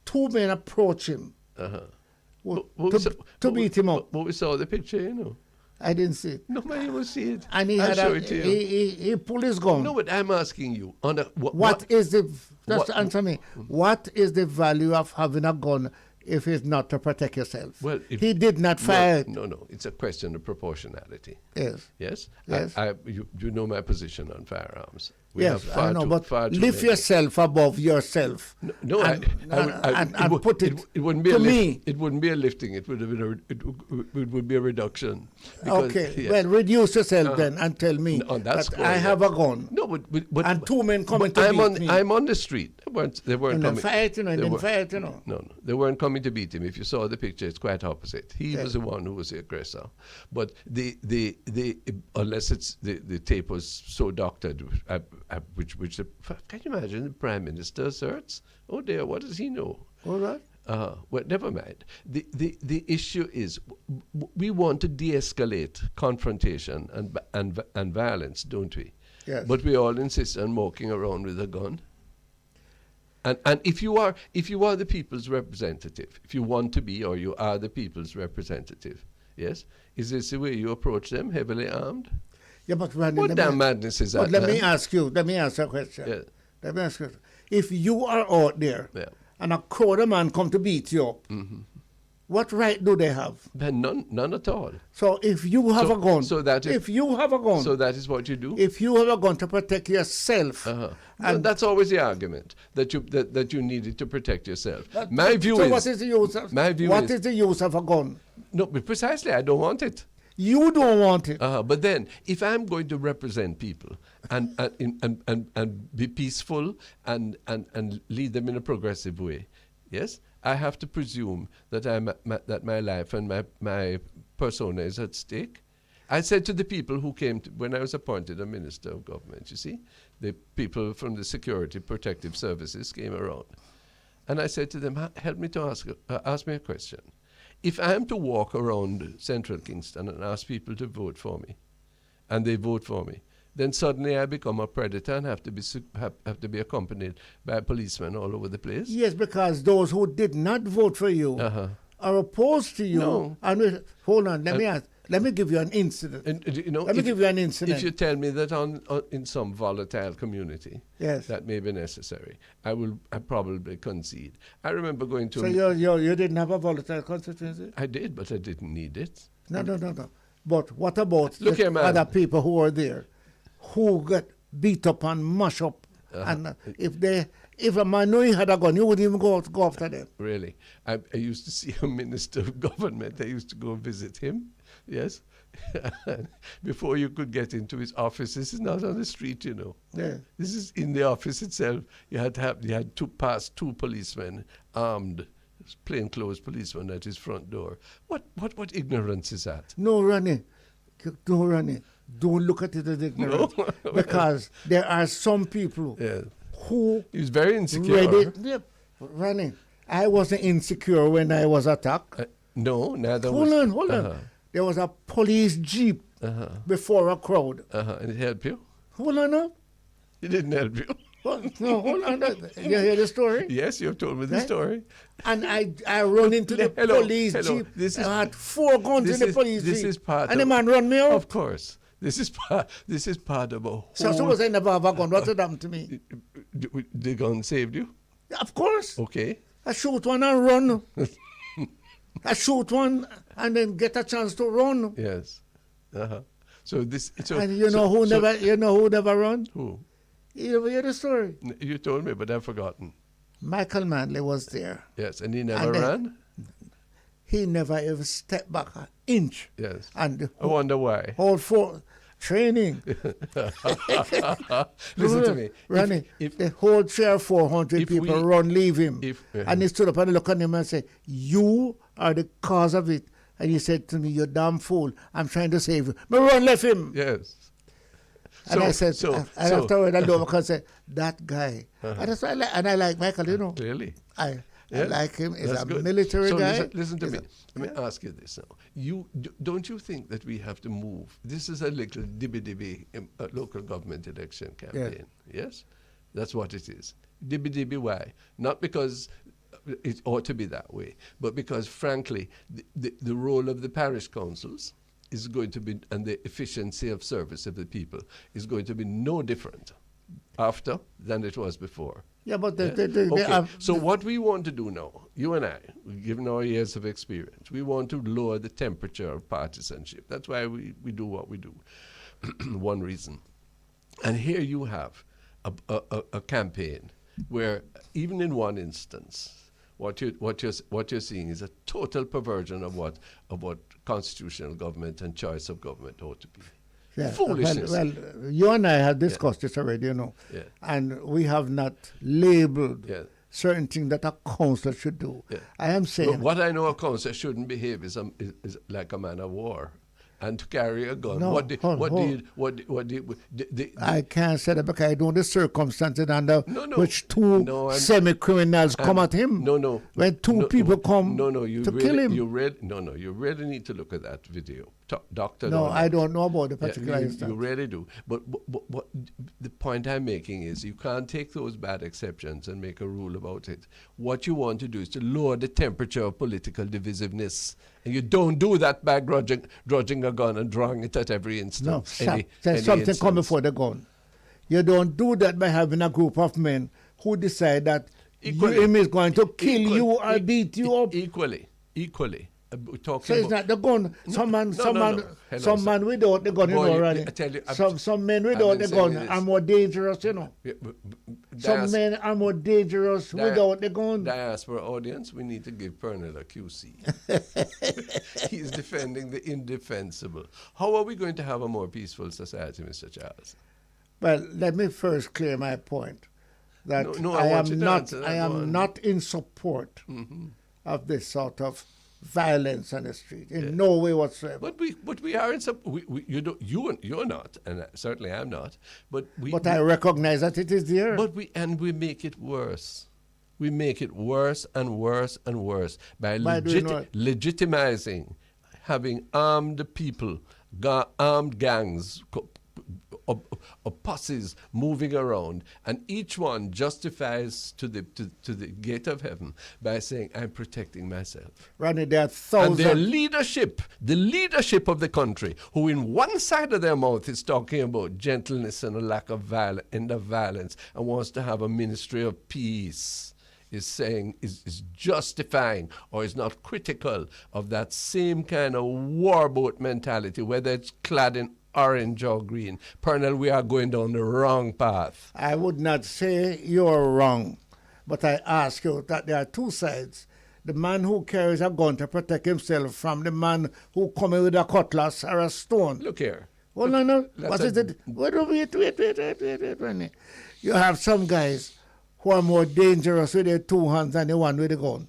two men approach him to beat him up.
But we saw the picture, you know.
I didn't see it.
No, man, you will see it.
And he
I'll
had
show it to you.
he pulled his gun.
No, but I'm asking you.
What is the, just answer me, what is the value of having a gun if it's not to protect yourself?
Well,
he did not fire it.
No. It's a question of proportionality.
Yes.
Yes?
Yes.
You know my position on firearms. We
Yes,
have
I know, but
far too
lift
many.
yourself above yourself.
No,
and put it
it wouldn't be
to
a lift,
me.
It wouldn't be a lifting. It would have been it would be a reduction. Because,
Okay,
yes.
well, reduce yourself then and tell me
No, that's
that
good,
I
yeah.
have a gun.
No, but
And two men coming
but
to
I'm
beat
on
me.
I'm on the street. They weren't
And then
coming.
fight, you know, and
they
then
were-
fight, you know.
No, they weren't coming to beat him. If you saw the picture, it's quite opposite. He
Yeah.
was the one who was the aggressor. But the unless it's the tape was so doctored, which can you imagine the Prime Minister asserts? Oh dear, what does he know?
All right.
Well, never mind. The issue is we want to de-escalate confrontation and violence, don't we?
Yes.
But we all insist on walking around with a gun. And if you are the people's representative, if you want to be or you are the people's representative, yes, is this the way you approach them, heavily armed?
Yeah, but Randy,
What damn madness is that?
But let me
man?
ask you a question.
Yeah.
Let me ask you, if you are out there
Yeah.
and a crowd of man come to beat you up, what right do they have?
But none at all.
So if you have a gun, if you have a gun,
So that is what you do.
if you have a gun to protect yourself,
No,
and
that's always the argument that you needed to protect yourself. My view
so
is
what is the use of what is the use of a gun?
no, but precisely I don't want it.
You don't want it.
But then, if I'm going to represent people and be peaceful and lead them in a progressive way, yes, I have to presume that that my life and my persona is at stake. I said to the people who came when I was appointed a minister of government, you see, the people from the Security Protective Services came around. And I said to them, help me to ask me a question. If I am to walk around central Kingston and ask people to vote for me, and they vote for me, then suddenly I become a predator and have to be accompanied by policemen all over the place?
Yes, because those who did not vote for you are opposed to you.
No.
And hold on, let me give you an incident. Let me give you an incident.
If you tell me that in some volatile community,
yes,
that may be necessary, I probably concede. I remember going to...
So you didn't have a volatile constituency?
I did, but I didn't need it.
No. But what about
Look here, man.
other people who were there, who got beat up and mashed up? And if a man knew he had a gun, you wouldn't even go after them.
Really? I used to see a minister of government. I used to go visit him. Yes. Before you could get into his office, this is not on the street, you know.
Yeah.
This is in the office itself. You had to pass two policemen, armed, plainclothes policemen at his front door. What ignorance is that?
No, Ronnie. Don't look at it as ignorance.
No.
Because there are some people who...
He was very insecure.
Ronnie, I wasn't insecure when I was attacked.
No, neither
Hold on. There was a police jeep before a crowd.
And it helped you?
Hold on now.
It didn't help you?
No, hold on. You hear the story?
Yes, you have told me the story.
And I run into the police jeep. I had 4 guns in the police jeep. And the man run me out.
Of course. This is part of a whole...
So suppose I never have a gun, what would happen to me?
The gun saved you?
Of course.
Okay.
I shoot one and run. I shoot one and then get a chance to run.
Yes. So
and you know who never run?
Who?
You ever hear the story?
You told me, but I've forgotten.
Michael Manley was there.
Yes, and he never ran?
He never ever stepped back an inch.
Yes.
And
I wonder why.
All for training.
Listen to me.
Ronnie, the whole 300 or 400 people leave him. And he stood up and looked at him and said, you are the cause of it. And he said to me, you damn fool, I'm trying to save you. But run left him.
Yes.
And I said, afterward I looked and said, that guy. And I like Michael, you know.
Clearly.
I like him. He's a
good.
military guy.
Listen to me. Let me ask you this now. Don't you think that we have to move? This is a little dibby local government election campaign. Yes? That's what it is. Dibby why? Not because it ought to be that way, but because, frankly, the role of the parish councils is going to be, and the efficiency of service of the people is going to be no different after than it was before.
Yeah, but
so what we want to do now, you and I, given our years of experience, we want to lower the temperature of partisanship. That's why we do what we do. One reason. And here you have a campaign where, even in one instance, what you're seeing is a total perversion of what constitutional government and choice of government ought to be.
Yeah.
Foolishness.
Well, you and I have discussed this already, you know, and we have not labeled certain things that a councillor should do. Yeah. I am saying...
But what I know a councillor shouldn't behave is like a man of war. And to carry a gun.
No, I can't say that because I know the circumstances under which two semi-criminals come at him. When two people come to kill him.
You really need to look at that video. Doctor.
No, I don't know about the particular instance.
You really do. But the point I'm making is you can't take those bad exceptions and make a rule about it. What you want to do is to lower the temperature of political divisiveness. And you don't do that by grudging a gun and drawing it at every instance.
No, there's something come before the gun. You don't do that by having a group of men who decide that him is going to kill you or beat you up.
Equally.
So it's not the gun. Some man without the gun, you know, Ronnie. Some men without the gun are more dangerous, you know. Some men are more dangerous without the gun.
Diaspora audience, we need to give Pearnel a QC. He's defending the indefensible. How are we going to have a more peaceful society, Mr. Charles?
Well, let me first clear my point that I am not in support of this sort of violence on the street. In no way whatsoever.
But we are in some. You're not, and certainly I'm not. But
I recognize that it is there.
But we make it worse. We make it worse and worse and worse by legitimizing having armed people, armed gangs, posses moving around, and each one justifies to the gate of heaven by saying, "I'm protecting myself."
Ronnie, there are thousands.
And their leadership, the leadership of the country, who in one side of their mouth is talking about gentleness and a lack of end of violence, and wants to have a ministry of peace, is saying, is justifying or is not critical of that same kind of warboat mentality, whether it's clad in orange or green. Pearnel, we are going down the wrong path.
I would not say you're wrong, but I ask you that there are two sides. The man who carries a gun to protect himself from the man who comes with a cutlass or a stone.
Look here.
Well, no. What is it? Wait. You have some guys who are more dangerous with their two hands than the one with the gun.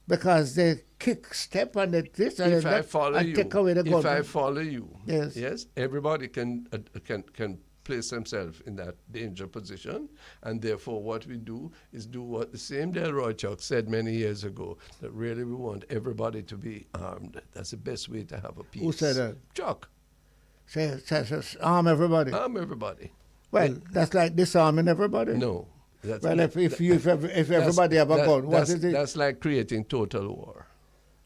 Because they kick, step, and they twist and take away the gun.
If I follow you,
yes,
everybody can place themselves in that danger position, and therefore what we do is do what the same Delroy Chuck said many years ago, that really we want everybody to be armed. That's the best way to have a peace.
Who said that?
Chuck.
Says arm everybody.
Arm everybody.
Well, that's like disarming everybody.
No.
If everybody have a gun, what is it?
That's like creating total war.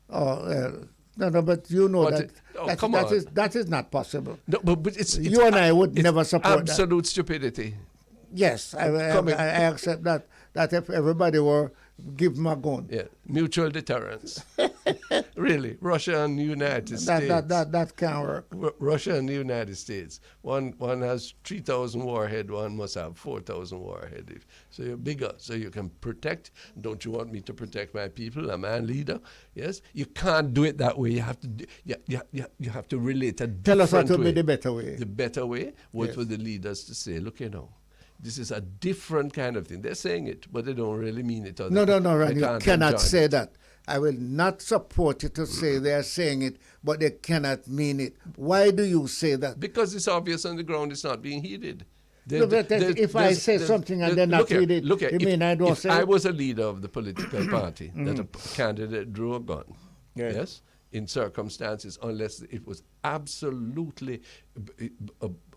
Oh, no, but you know that is not possible.
No, but it's
you and I would never support
absolute stupidity.
Yes, I accept that. That if everybody were give them a gun.
Yeah, mutual deterrence. Really, Russia and the United States.
That can't work.
Russia and the United States. One has 3,000 warhead. One must have 4,000 warhead. So you're bigger, so you can protect. Don't you want me to protect my people? A man leader. Yes, you can't do it that way. You have to. You have to relate a different way.
Tell us what would be the better way.
The better way was for the leaders to say, look, this is a different kind of thing. They're saying it, but they don't really mean it.
No, right. You cannot say that. I will not support you to say they are saying it, but they cannot mean it. Why do you say that?
Because it's obvious on the ground it's not being heeded.
If I say something and they're not heeded, you mean I don't say it?
If I was a leader of the political party that a candidate drew a gun, yes, in circumstances, unless it was absolutely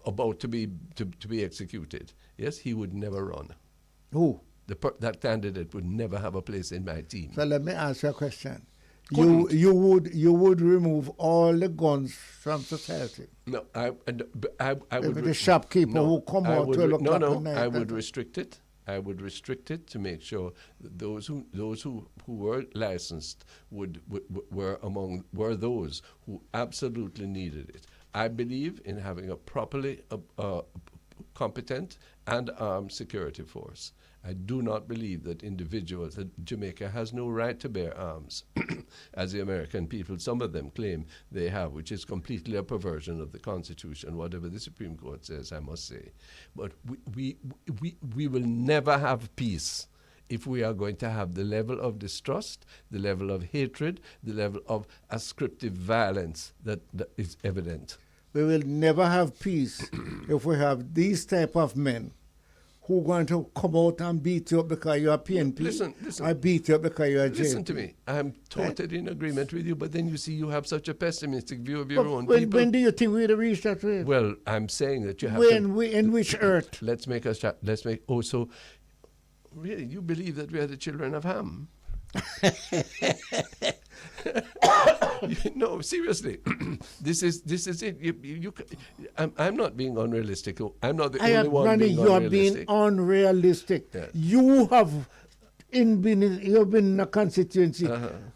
about to be executed, yes, he would never run.
Who?
That candidate would never have a place in my team.
So let me ask you a question. You would remove all the guns from society?
No, I would.
The shopkeeper who come out 12 o'clock at night.
I would restrict it. I would restrict it to make sure that those who were licensed were those who absolutely needed it. I believe in having a properly competent and armed security force. I do not believe that Jamaica has no right to bear arms, as the American people, some of them claim they have, which is completely a perversion of the Constitution, whatever the Supreme Court says, I must say. But we will never have peace if we are going to have the level of distrust, the level of hatred, the level of ascriptive violence that is evident.
We will never have peace if we have these type of men who are going to come out and beat you up because you are PNP.
Listen.
I beat you up because you are JP.
Listen to me. I'm totally in agreement with you, but then you see you have such a pessimistic view of your own people.
When do you think we'll reach that way?
Well, I'm saying that you have
in which earth?
So really, you believe that we are the children of Ham? No, seriously. This is it. I'm not being unrealistic. I'm not the only one being unrealistic.
You are being unrealistic.
Yes.
You have been in a constituency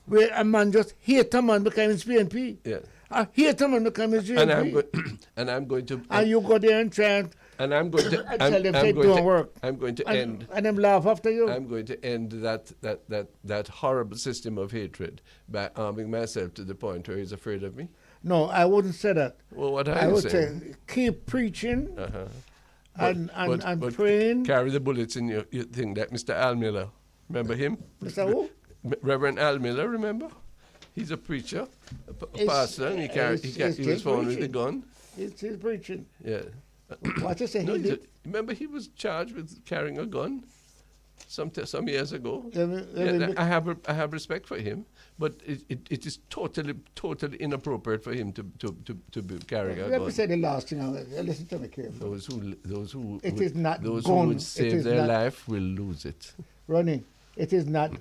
where a man just hate a man because he's PNP.
Yeah.
I hate a man because he's JP.
And I'm going to.
And you go there and try
and I'm going to.
tell them it don't work.
I'm going to end.
And them laugh after you.
I'm going to end that horrible system of hatred by arming myself to the point where he's afraid of me.
No, I wouldn't say that.
Well, what
I would
saying?
say keep preaching and praying.
Carry the bullets in your thing, like Mr. Al Miller. Remember him?
Mr. who?
Reverend Al Miller, remember? He's a preacher, a
It's-
pastor, and he was found with a gun.
It's his preaching.
Yeah.
What you say
No,
he did?
remember he was charged with carrying a gun some years ago.
Yeah,
I have respect for him, but it is totally inappropriate for him to be carrying a
let me
gun.
say the last thing. Listen to me carefully.
Those who
It is not
those
gun,
who would
it
save
is
their
not-
life will lose it.
Ronnie, it is not.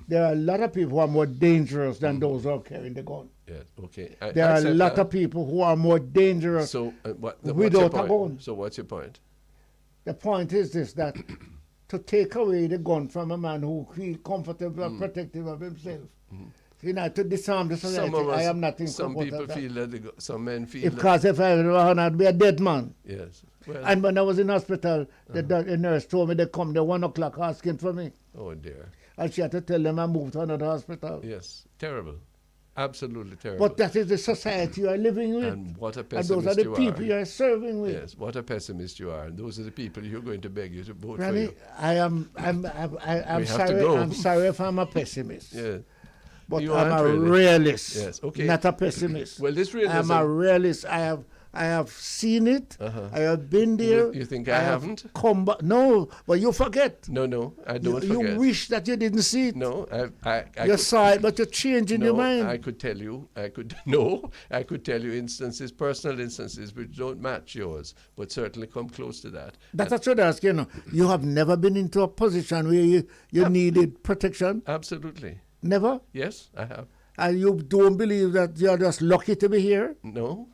There are a lot of people who are more dangerous than those who are carrying the gun.
Yeah. Okay.
There
I
are a
accept
lot
that.
of people who are more dangerous.
So what's your
without a
point?
gun.
So what's your point?
The point is this: that to take away the gun from a man who feels comfortable and protective of himself, you know, to disarm the society.
Some of us,
I am not in
some
support
people
of that.
feel that some men feel that.
Because if I were I'd be a dead man.
Yes. Well,
And when I was in hospital, the nurse told me they come there 1 o'clock asking for me.
oh dear.
And she had to tell them I moved to another hospital.
Yes. Terrible. Absolutely terrible.
But that is the society you are living with.
And what a
And
pessimist
those are the
you
people
are.
you are serving with.
Yes, what a pessimist you are. And those are the people who are going to beg you to vote for
Granny,
you.
I'm
We have to
sorry.
go.
I'm sorry if I'm a pessimist.
Yeah.
But
You
I'm
aren't
a
really.
realist.
Yes, okay.
Not a pessimist.
Well, this
I'm
realism.
a realist. I have seen it. I have been there.
You think I haven't?
Come back. No, but you forget.
No, I don't
You
forget.
wish that you didn't see it.
No, I
You
could,
saw it, but you're changing your
no,
mind.
I could tell you, I could tell you instances, personal instances, which don't match yours, but certainly come close to that.
That's what I should ask. You have never been into a position where you needed protection.
Absolutely.
Never.
Yes, I have.
And you don't believe that you're just lucky to be here.
No,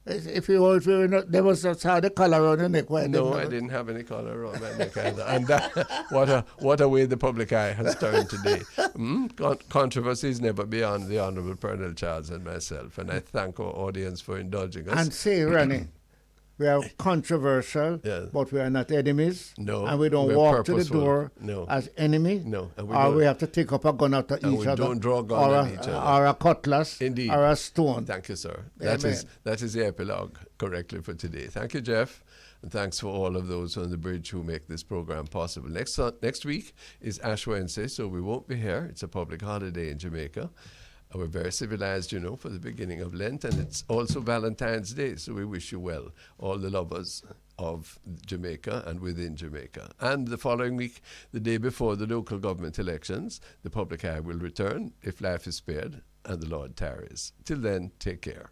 If you were not, they must have had the collar around your neck. Why
no, I didn't have any collar around my neck either. And that, what a way the public eye has turned today. Controversy is never beyond the Honourable Pearnel Charles and myself, and I thank our audience for indulging us.
And say, Ronnie, we are controversial,
Yes.
but we are not enemies.
No,
And we don't
we're
walk to the
purposeful.
door
No.
as enemy.
No, and we
Or
don't-
we have to take up a gun out of
And
each
we
other.
don't draw a gun
or
on each other.
Or a cutlass.
Indeed.
Or a stone.
Thank you, sir.
Amen.
That is the epilogue correctly for today. Thank you, Jeff, and thanks for all of those on the bridge who make this program possible. Next week is Ash Wednesday, so we won't be here. It's a public holiday in Jamaica. We're very civilized, for the beginning of Lent, and it's also Valentine's Day, so we wish you well, all the lovers of Jamaica and within Jamaica. And the following week, the day before the local government elections, the public eye will return if life is spared and the Lord tarries. Till then, take care.